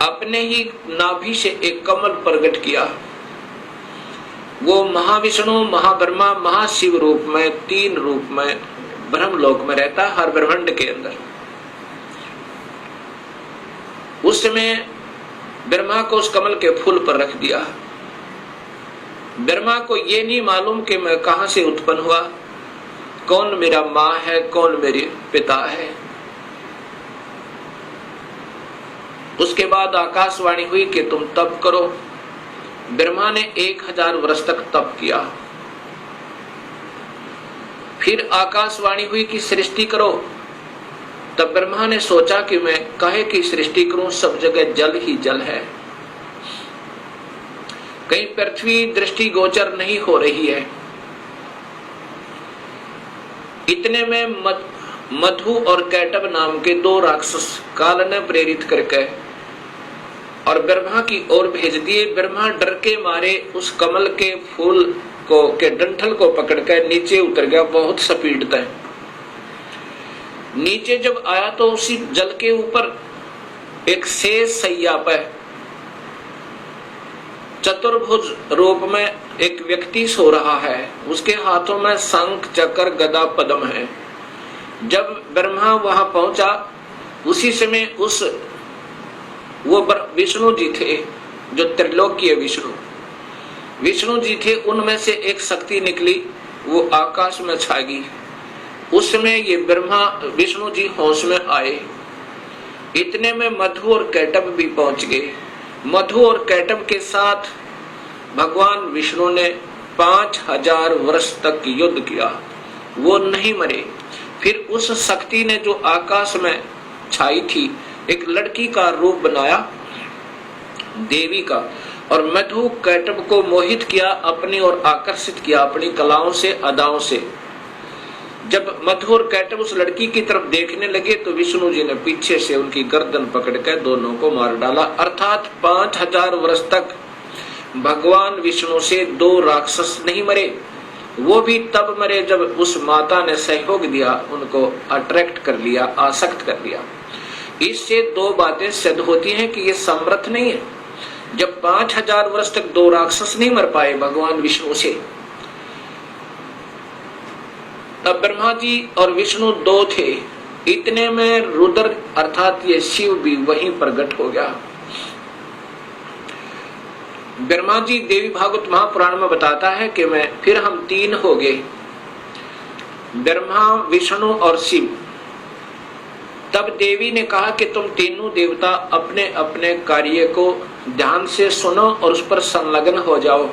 [SPEAKER 1] अपने ही नाभि से एक कमल प्रकट किया। वो महाविष्णु, महाब्रह्मा, महाशिव रूप में, 3 रूप में ब्रह्मलोक में रहता है हर ब्रह्मांड के अंदर। उस समय ब्रह्मा को उस कमल के फूल पर रख दिया। ब्रह्मा को ये नहीं मालूम कि मैं कहां से उत्पन्न हुआ, कौन मेरा माँ है, कौन मेरे पिता है। उसके बाद आकाशवाणी हुई कि तुम तप करो। ब्रह्मा ने 1000 वर्ष तक तप किया। फिर आकाशवाणी हुई कि सृष्टि करो। तब ब्रह्मा ने सोचा कि मैं काहे की सृष्टि करूं, सब जगह जल ही जल है, कहीं पृथ्वी दृष्टि गोचर नहीं हो रही है। इतने में मधु और कैटब नाम के 2 राक्षस काल ने प्रेरित करके और ब्रह्मा की ओर भेज दिए। ब्रह्मा डर के मारे उस कमल के फूल को के डंठल को पकड़कर नीचे उतर गया, बहुत स्पीड तय। नीचे जब आया तो उसी जल के ऊपर एक शेष सैया पर चतुर्भुज रूप में एक व्यक्ति सो रहा है। उसके हाथों में शंख, चक्र, गदा, पद्म है। जब ब्रह्मा वहां पहुंचा उसी समय उस वो विष्णु जी थे, जो त्रिलोकीय विष्णु जी थे, उनमें से एक शक्ति निकली, वो आकाश में छा गई। उस समय ये ब्रह्मा विष्णु जी होश में आए। इतने में मधु और कैटब भी पहुंच गए। मधु और कैटब के साथ भगवान विष्णु ने 5000 वर्ष तक युद्ध किया, वो नहीं मरे। फिर उस शक्ति ने जो आकाश में छाई थी एक लड़की का रूप बनाया, देवी का, और मधु कैटब को मोहित किया, अपनी ओर आकर्षित किया अपनी कलाओं से, अदाओं से। जब मधु और कैटब उस लड़की की तरफ देखने लगे तो विष्णु जी ने पीछे से उनकी गर्दन पकड़कर दोनों को मार डाला। अर्थात 5000 वर्ष तक भगवान विष्णु से 2 राक्षस नहीं मरे। वो भी तब मरे जब उस माता ने सहयोग दिया, उनको अट्रैक्ट कर लिया, आसक्त कर लिया। इससे 2 बातें सिद्ध होती हैं कि ये समर्थ नहीं है। जब 5000 वर्ष तक 2 राक्षस नहीं मर पाए भगवान विष्णु से, तब ब्रह्मा जी और विष्णु 2 थे। इतने में रुद्र अर्थात ये शिव भी वहीं प्रकट हो गया। ब्रह्मा जी देवी भागवत महापुराण में बताता है कि फिर हम तीन हो गए, ब्रह्मा, विष्णु और शिव। तब देवी ने कहा कि तुम तीनों देवता अपने अपने कार्य को ध्यान से सुनो और उस पर संलग्न हो जाओ।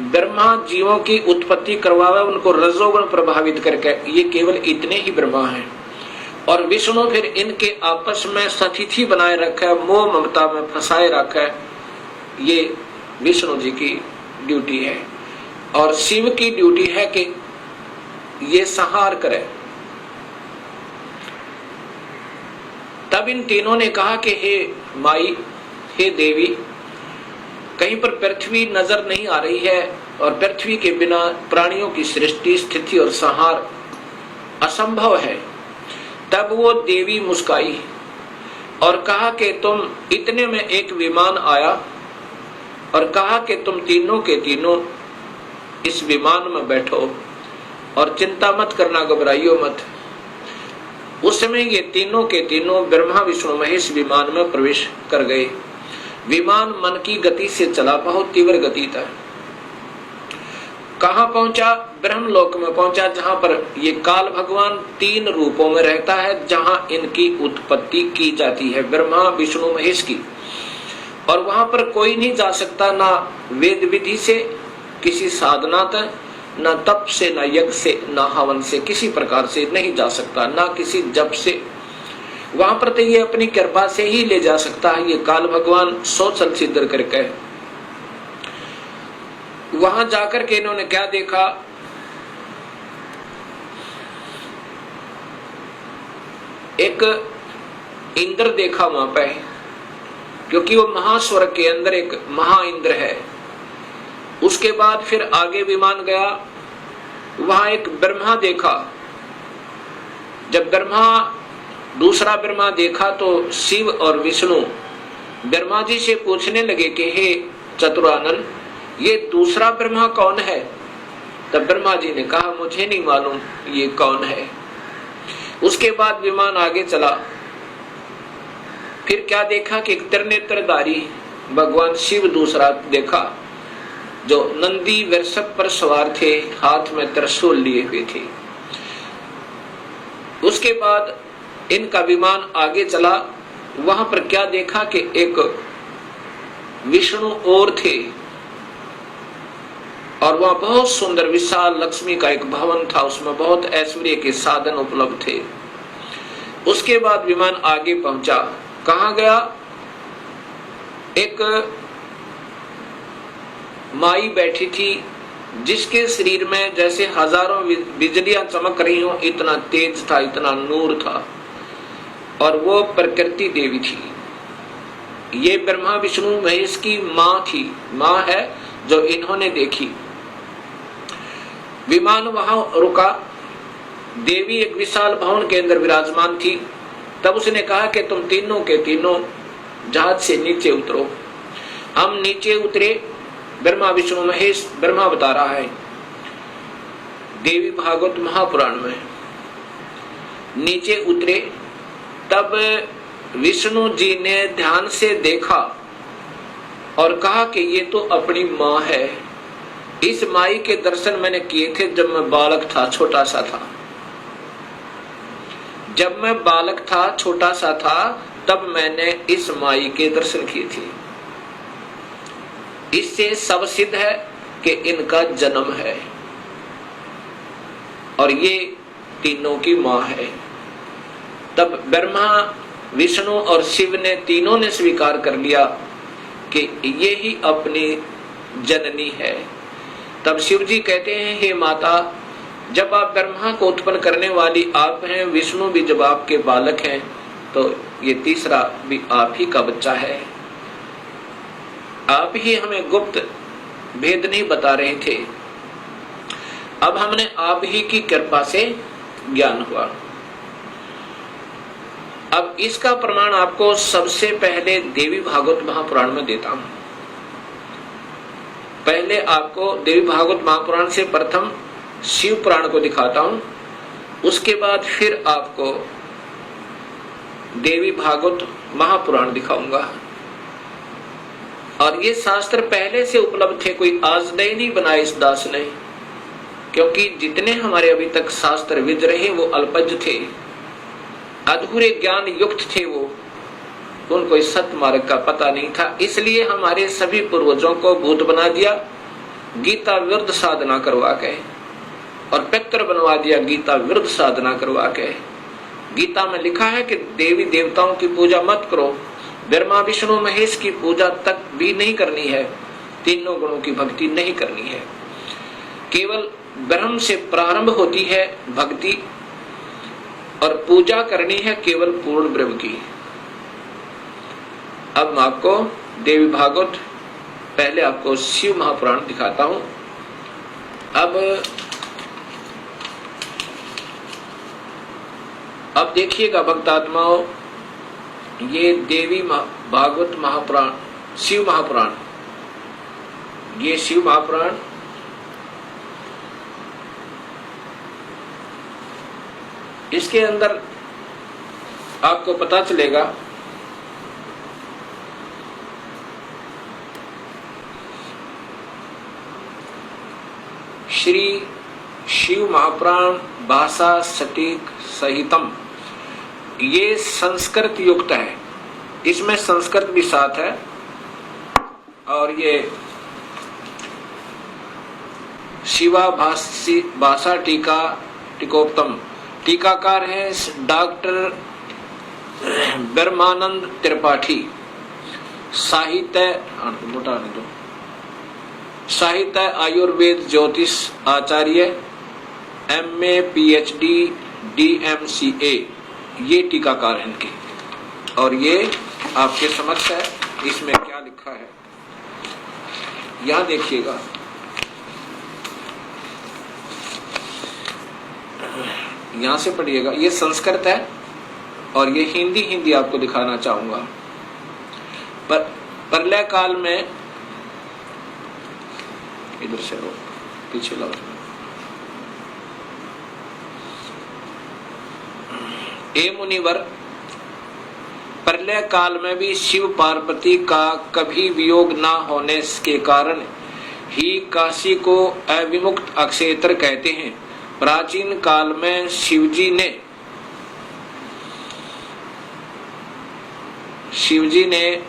[SPEAKER 1] ब्रह्मा जीवों की उत्पत्ति करवावे, उनको रजोगुण प्रभावित करके, ये केवल इतने ही ब्रह्मा हैं। और विष्णु फिर इनके आपस में सतिथि बनाए रखा है, मोह ममता में फंसाए रखा है, ये विष्णु जी की ड्यूटी है। और शिव की ड्यूटी है कि ये संहार करे। तब इन तीनों ने कहा कि हे माई, हे देवी, कहीं पर पृथ्वी नजर नहीं आ रही है और पृथ्वी के बिना प्राणियों की सृष्टि, स्थिति और संहार असंभव है। तब वो देवी मुस्काई और कहा कि तुम, इतने में एक विमान आया और कहा कि तुम तीनों के तीनों इस विमान में बैठो और चिंता मत करना, घबराइयो मत। उस समय ये तीनों के तीनों ब्रह्मा, विष्णु, महेश विमान में प्रवेश कर गए। विमान मन की गति से चला, बहुत तीव्र गति था। कहां पहुंचा? ब्रह्मलोक में पहुंचा, जहां पर ये काल भगवान तीन रूपों में रहता है, जहां इनकी उत्पत्ति की जाती है, ब्रह्मा, विष्णु, महेश की। और वहां पर कोई नहीं जा सकता, ना वेद विधि से, किसी साधना तक, ना तप से, ना यज्ञ से, ना हवन से, किसी प्रकार से नहीं जा सकता, ना किसी जप से। वहां पर तो ये अपनी कृपा से ही ले जा सकता है, ये काल भगवान सोचल सिद्ध करके। वहां जाकर के इन्होंने क्या देखा? एक इंद्र देखा वहां पे, क्योंकि वो महास्वर्ग के अंदर एक महा इंद्र है। उसके बाद फिर आगे विमान गया, वहां एक ब्रह्मा देखा। जब दूसरा ब्रह्मा देखा तो शिव और विष्णु ब्रह्मा जी से पूछने लगे कि हे चतुरानन, ये दूसरा ब्रह्मा कौन है? तब ब्रह्मा जी ने कहा, मुझे नहीं मालूम ये कौन है। उसके बाद विमान आगे चला। फिर क्या देखा कि एक त्रिनेत्रधारी भगवान शिव दूसरा देखा, जो नंदी वृषभ पर सवार थे, हाथ में त्रिशूल लिए हुए थे। उसके बाद इनका विमान आगे चला। वहां पर क्या देखा कि एक विष्णु और थे, और वहां बहुत सुंदर विशाल लक्ष्मी का एक भवन था, उसमें बहुत ऐश्वर्य के साधन उपलब्ध थे। उसके बाद विमान आगे पहुंचा। कहां गया? एक माई बैठी थी, जिसके शरीर में जैसे हजारों बिजलियां चमक रही हो, इतना तेज था, इतना नूर था, और वो प्रकृति देवी थी। ये ब्रह्मा, विष्णु, महेश की मां थी, मां है जो इन्होंने देखी। विमान वहां रुका। देवी एक विशाल भवन के अंदर विराजमान थी। तब उसने कहा कि तुम तीनों के तीनों जहाज से नीचे उतरो। हम नीचे उतरे। ब्रह्मा, विष्णु, महेश, ब्रह्मा बता रहा है देवी भागवत महापुराण में, नीचे उतरे। तब विष्णु जी ने ध्यान से देखा और कहा कि ये तो अपनी मां है। इस माई के दर्शन मैंने किए थे जब मैं बालक था, छोटा सा था। जब मैं बालक था, छोटा सा था, तब मैंने इस माई के दर्शन किए थे। इससे सब सिद्ध है कि इनका जन्म है और ये तीनों की मां है। तब ब्रह्मा, विष्णु और शिव ने तीनों ने स्वीकार कर लिया कि ये ही अपनी जननी है। तब शिव जी कहते हैं, हे माता, जब आप ब्रह्मा को उत्पन्न करने वाली आप हैं, विष्णु भी जब आपके बालक हैं, तो ये तीसरा भी आप ही का बच्चा है। आप ही हमें गुप्त भेद नहीं बता रहे थे, अब हमने आप ही की कृपा से ज्ञान हुआ। अब इसका प्रमाण आपको सबसे पहले देवी भागवत महापुराण में देता हूं। पहले आपको देवी भागवत महापुराण से प्रथम शिव पुराण को दिखाता हूं, उसके बाद फिर आपको देवी भागवत महापुराण दिखाऊंगा। और ये शास्त्र पहले से उपलब्ध थे, कोई आज नहीं बनाए इस दास ने, क्योंकि जितने हमारे अभी तक शास्त्र विद रहे वो अल्पज थे, अधूरे ज्ञान युक्त थे, वो उनको इस सत्य मार्ग का पता नहीं था। इसलिए हमारे सभी पूर्वजों को भूत बना दिया, गीता विरुद्ध साधना करवा के, और पितर बनवा दिया गीता विरुद्ध साधना करवा के। गीता में लिखा है कि देवी देवताओं की पूजा मत करो, ब्रह्मा विष्णु महेश की पूजा तक भी नहीं करनी है, तीनों गुणों की भक्ति नहीं करनी है, केवल ब्रह्म से प्रारंभ होती है भक्ति, और पूजा करनी है केवल पूर्ण ब्रह्म की। अब मैं आपको देवी भागवत, पहले आपको शिव महापुराण दिखाता हूं। अब देखिएगा भक्तात्माओं, ये देवी भागवत महापुराण, शिव महापुराण, ये शिव महापुराण इसके अंदर आपको पता चलेगा श्री शिव महापुराण भाषा सटीक सहितम, ये संस्कृत युक्त है, इसमें संस्कृत भी साथ है, और ये शिवा भाषा टीका टीकोत्तम, टीकाकार है डॉक्टर ब्रह्मानंद त्रिपाठी, साहित्य आयुर्वेद ज्योतिष आचार्य, MA PhD DMCA, ये टीकाकार हैं इनके, और ये आपके समक्ष है। इसमें क्या लिखा है यहां देखिएगा, यहां से पढ़िएगा। ये संस्कृत है और ये हिंदी आपको दिखाना चाहूंगा। प्रलय काल में, इधर से लो, पीछे लो, हे मुनिवर, प्रलय काल में भी शिव पार्वती का कभी वियोग न होने के कारण ही काशी को अविमुक्त अक्षेत्र कहते हैं। प्राचीन काल में शिवजी ने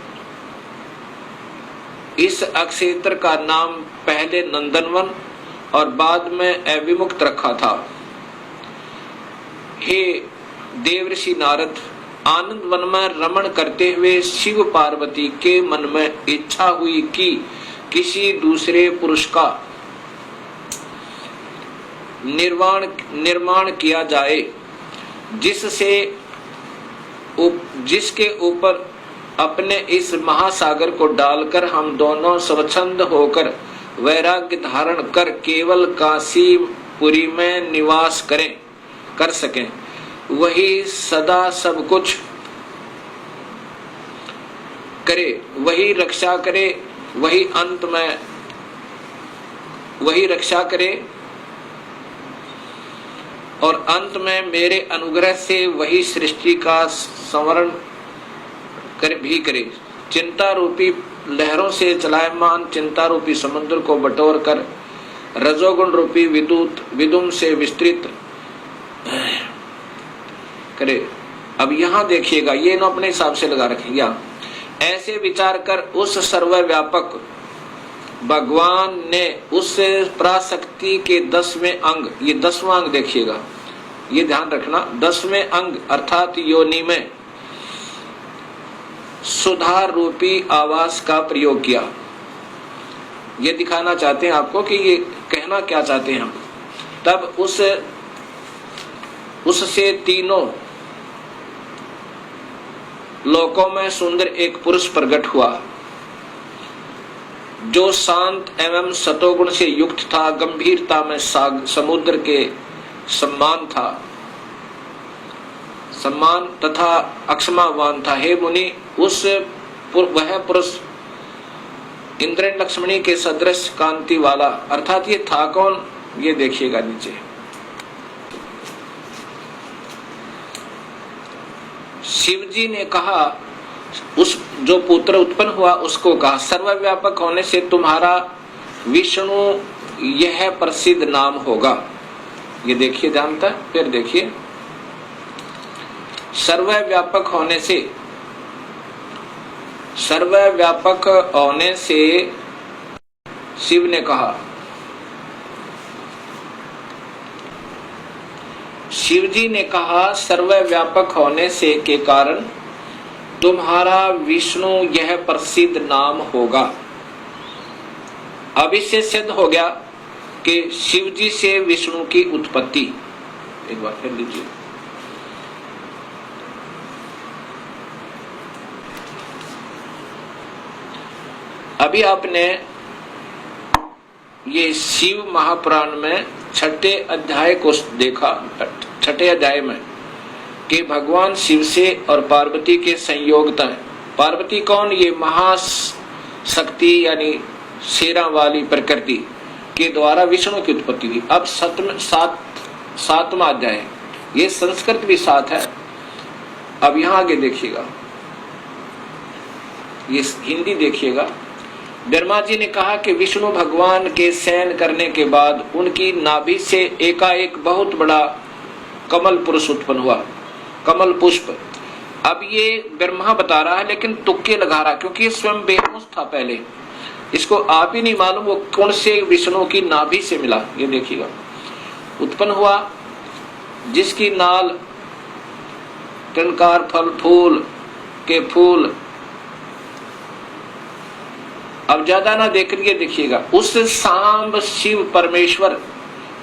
[SPEAKER 1] इस अक्षेत्र का नाम पहले नंदनवन और बाद में अविमुक्त रखा था। हे देवर्षि नारद, आनंद वन में रमण करते हुए शिव पार्वती के मन में इच्छा हुई कि किसी दूसरे पुरुष का निर्माण किया जाए, जिसके ऊपर अपने इस महासागर को डालकर हम दोनों स्वच्छंद होकर वैराग्य धारण कर केवल काशीपुरी में निवास कर सकें। वही सदा सब कुछ करे, वही रक्षा करे, वही अंत में वही रक्षा करे, और अंत में मेरे अनुग्रह से वही सृष्टि का संवरण भी करे। चिंता रूपी लहरों से चलायमान चिंता रूपी समुद्र को बटोर कर रजोगुण रूपी विदुम से विस्तृत करे। अब यहाँ देखिएगा, ये ना अपने हिसाब से लगा रखेंगे। ऐसे विचार कर उस सर्वव्यापक भगवान ने उस पराशक्ति के 10वें अंग, ये 10वां अंग देखिएगा, ये ध्यान रखना, 10वें अंग अर्थात योनि में सुधार रूपी आवास का प्रयोग किया। ये दिखाना चाहते हैं आपको कि ये कहना क्या चाहते हैं हम। तब उससे तीनों लोकों में सुंदर एक पुरुष प्रकट हुआ, जो शांत एवं सतोगुण से युक्त था, गंभीरता में समुद्र के सम्मान तथा अक्षमावान था। हे मुनि, वह पुरुष इंद्र लक्ष्मणी के सदृश कांति वाला, अर्थात ये था कौन, ये देखिएगा नीचे। शिवजी ने कहा, जो पुत्र उत्पन्न हुआ उसको कहा सर्वव्यापक होने से तुम्हारा विष्णु यह प्रसिद्ध नाम होगा। ये देखिए ध्यान तक, फिर देखिए सर्वव्यापक होने से, सर्वव्यापक होने से शिव ने कहा, शिवजी ने कहा सर्वव्यापक होने से के कारण तुम्हारा विष्णु यह प्रसिद्ध नाम होगा। अब इससे सिद्ध हो गया कि शिवजी से विष्णु की उत्पत्ति। एक बार फिर लीजिए, अभी आपने ये शिव महापुराण में छठे अध्याय को देखा, छठे अध्याय में कि भगवान शिव से और पार्वती के संयोगता है। पार्वती कौन? ये महाशक्ति यानी शेरा वाली प्रकृति के द्वारा विष्णु की उत्पत्ति हुई। अब सातवां अध्याय, ये संस्कृत भी साथ है। अब यहां आगे देखिएगा, ये हिंदी देखिएगा। ब्रह्मा जी ने कहा कि विष्णु भगवान के शयन करने के बाद उनकी नाभि से एकाएक बहुत बड़ा कमल पुरुष उत्पन्न हुआ, कमल पुष्प। अब ये ब्रह्मा बता रहा है लेकिन तुक्के लगा रहा, क्योंकि ये स्वयं बेहोश था पहले, इसको आप ही नहीं मालूम वो कौन से विष्णु की नाभि से मिला। ये देखिएगा, उत्पन्न हुआ जिसकी नाल टनकार फल फूल के फूल। अब ज्यादा ना देख लिए, देखिएगा उस सांब शिव परमेश्वर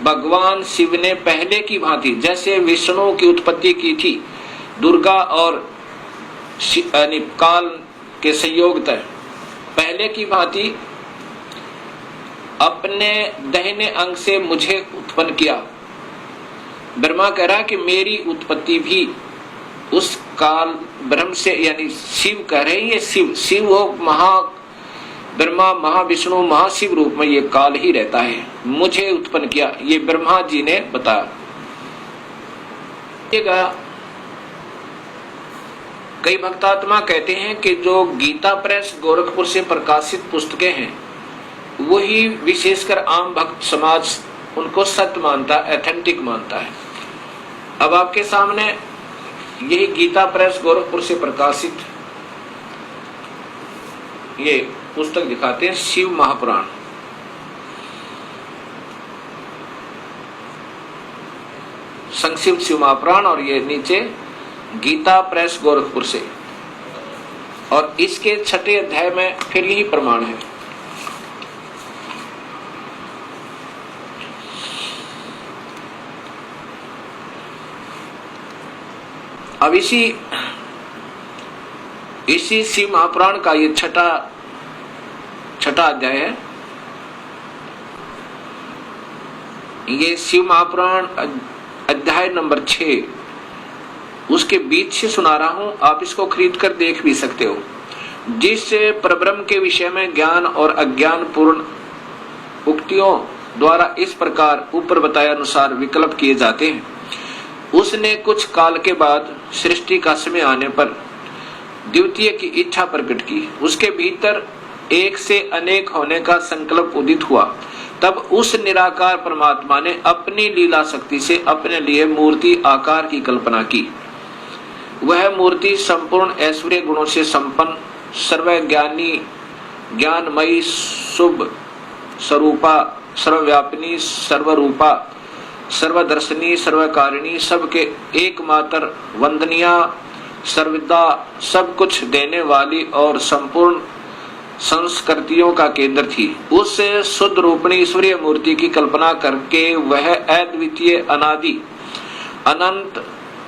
[SPEAKER 1] भगवान शिव ने पहले की भांति जैसे विष्णु की उत्पत्ति की थी दुर्गा और काल के संयोग तय, पहले की भांति अपने दाहिने अंग से मुझे उत्पन्न किया। ब्रह्मा कह रहा कि मेरी उत्पत्ति भी उस काल ब्रह्म से, यानी शिव कह रहे हैं, ये शिव हो महा ब्रह्मा महाविष्णु महाशिव रूप में ये काल ही रहता है, मुझे उत्पन्न किया, ये ब्रह्मा जी ने बताया। कई भक्तात्मा कहते हैं कि जो गीता प्रेस गोरखपुर से प्रकाशित पुस्तकें हैं वही विशेषकर आम भक्त समाज उनको सत्य मानता, एथेंटिक मानता है। अब आपके सामने यही गीता प्रेस गोरखपुर से प्रकाशित ये पुस्तक दिखाते हैं, शिव महापुराण। संक्षिप्त शिव महापुराण, और ये नीचे गीता प्रेस गोरखपुर से, और इसके छठे अध्याय में फिर यही प्रमाण है। अब इसी शिव महापुराण का ये छठा अध्याय है। ये शिव महापुराण अध्याय नंबर 6, उसके बीच से सुना रहा हूं, आप इसको खरीद कर देख भी सकते हो। जिस परब्रह्म के विषय में ज्ञान और अज्ञान पूर्ण उक्तियों द्वारा इस प्रकार ऊपर बताए अनुसार विकल्प किए जाते हैं, उसने कुछ काल के बाद सृष्टि का समय आने पर द्वितीय की इच्छा प्रकट की। उसके भीतर एक से अनेक होने का संकल्प उदित हुआ। तब उस निराकार परमात्मा ने अपनी लीला शक्ति से अपने लिए मूर्ति आकार की कल्पना की। वह मूर्ति संपूर्ण ऐश्वर्य गुणों से संपन्न, सर्वज्ञानी, ज्ञानमयी, शुभ स्वरूपा, सर्वव्यापिनी, सर्वरूपा, सर्वदर्शनी, सर्वकारिणी, सबके एकमात्र, वंदनिया, सर्वदा, सब कुछ देने वाली और संपूर्ण संस्कृतियों का केंद्र थी। उस शुद्ध रूपणी ईश्वरीय मूर्ति की कल्पना करके वह अद्वितीय, अनादि, अनंत,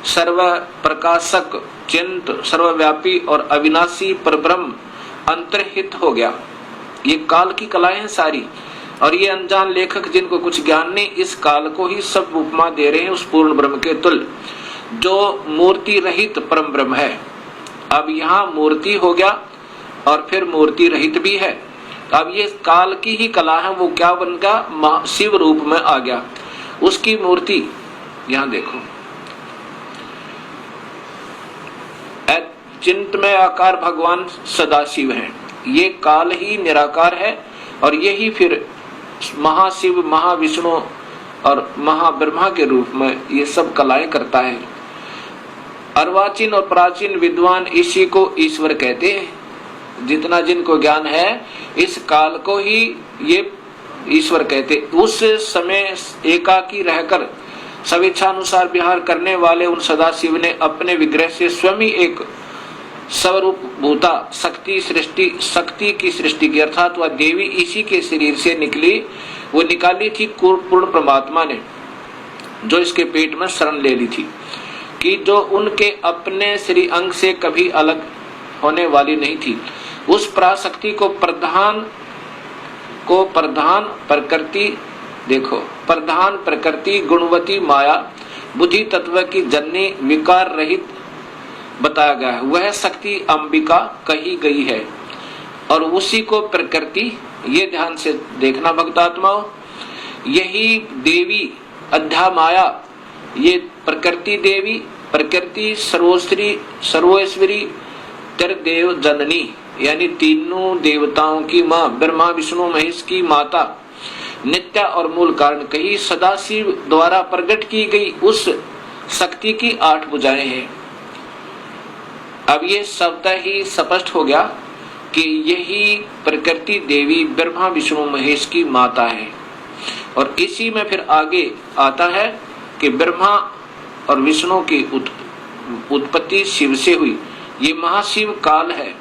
[SPEAKER 1] सर्व प्रकाशक, चिंत, सर्वव्यापी और अविनाशी परब्रह्म अंतर्हित हो गया। ये काल की कलाएं हैं सारी, और ये अनजान लेखक जिनको कुछ ज्ञान नहीं, इस काल को ही सब उपमा दे रहे हैं उस पूर्ण ब्रह्म के तुल्य, जो मूर्ति रहित परम ब्रह्म है। अब यहाँ मूर्ति हो गया और फिर मूर्ति रहित भी है। अब ये काल की ही कला है, वो क्या बन गया? शिव रूप में आ गया। उसकी मूर्ति यहाँ देखो, चिंतमय आकार भगवान सदाशिव हैं। ये काल ही निराकार है और यही फिर महाशिव, महाविष्णु और महाब्रह्मा के रूप में ये सब कलाएं करता है। अर्वाचीन और प्राचीन विद्वान इसी को ईश्वर कहते हैं। जितना जिनको ज्ञान है इस काल को ही ये ईश्वर कहते। उस समय एकाकी रहकर स्वेच्छानुसार विहार करने वाले उन सदाशिव ने अपने विग्रह से स्वयं ही एक स्वरूप भूता शक्ति की सृष्टि की, अर्थात वह देवी इसी के शरीर से निकली, वो निकाली थी पूर्ण परमात्मा ने, जो इसके पेट में शरण ले ली थी, कि जो उनके अपने श्री अंग से कभी अलग होने वाली नहीं थी। उस पराशक्ति को प्रधान प्रकृति, देखो प्रधान प्रकृति गुणवती माया बुद्धि तत्व की जननी विकार रहित बताया गया है। वह शक्ति अंबिका कही गई है और उसी को प्रकृति, ये ध्यान से देखना भक्तात्माओं, यही देवी अध्या माया, ये प्रकृति देवी, प्रकृति सर्वोश्वरी त्रिदेव जननी, यानी तीनों देवताओं की माँ, ब्रह्मा विष्णु महेश की माता, नित्य और मूल कारण कही सदाशिव द्वारा प्रकट की गई उस शक्ति की 8 भुजाएं हैं। अब ये शब्द ही स्पष्ट हो गया कि यही प्रकृति देवी ब्रह्मा विष्णु महेश की माता है। और इसी में फिर आगे आता है कि ब्रह्मा और विष्णु की उत्पत्ति शिव से हुई। ये महाशिव काल है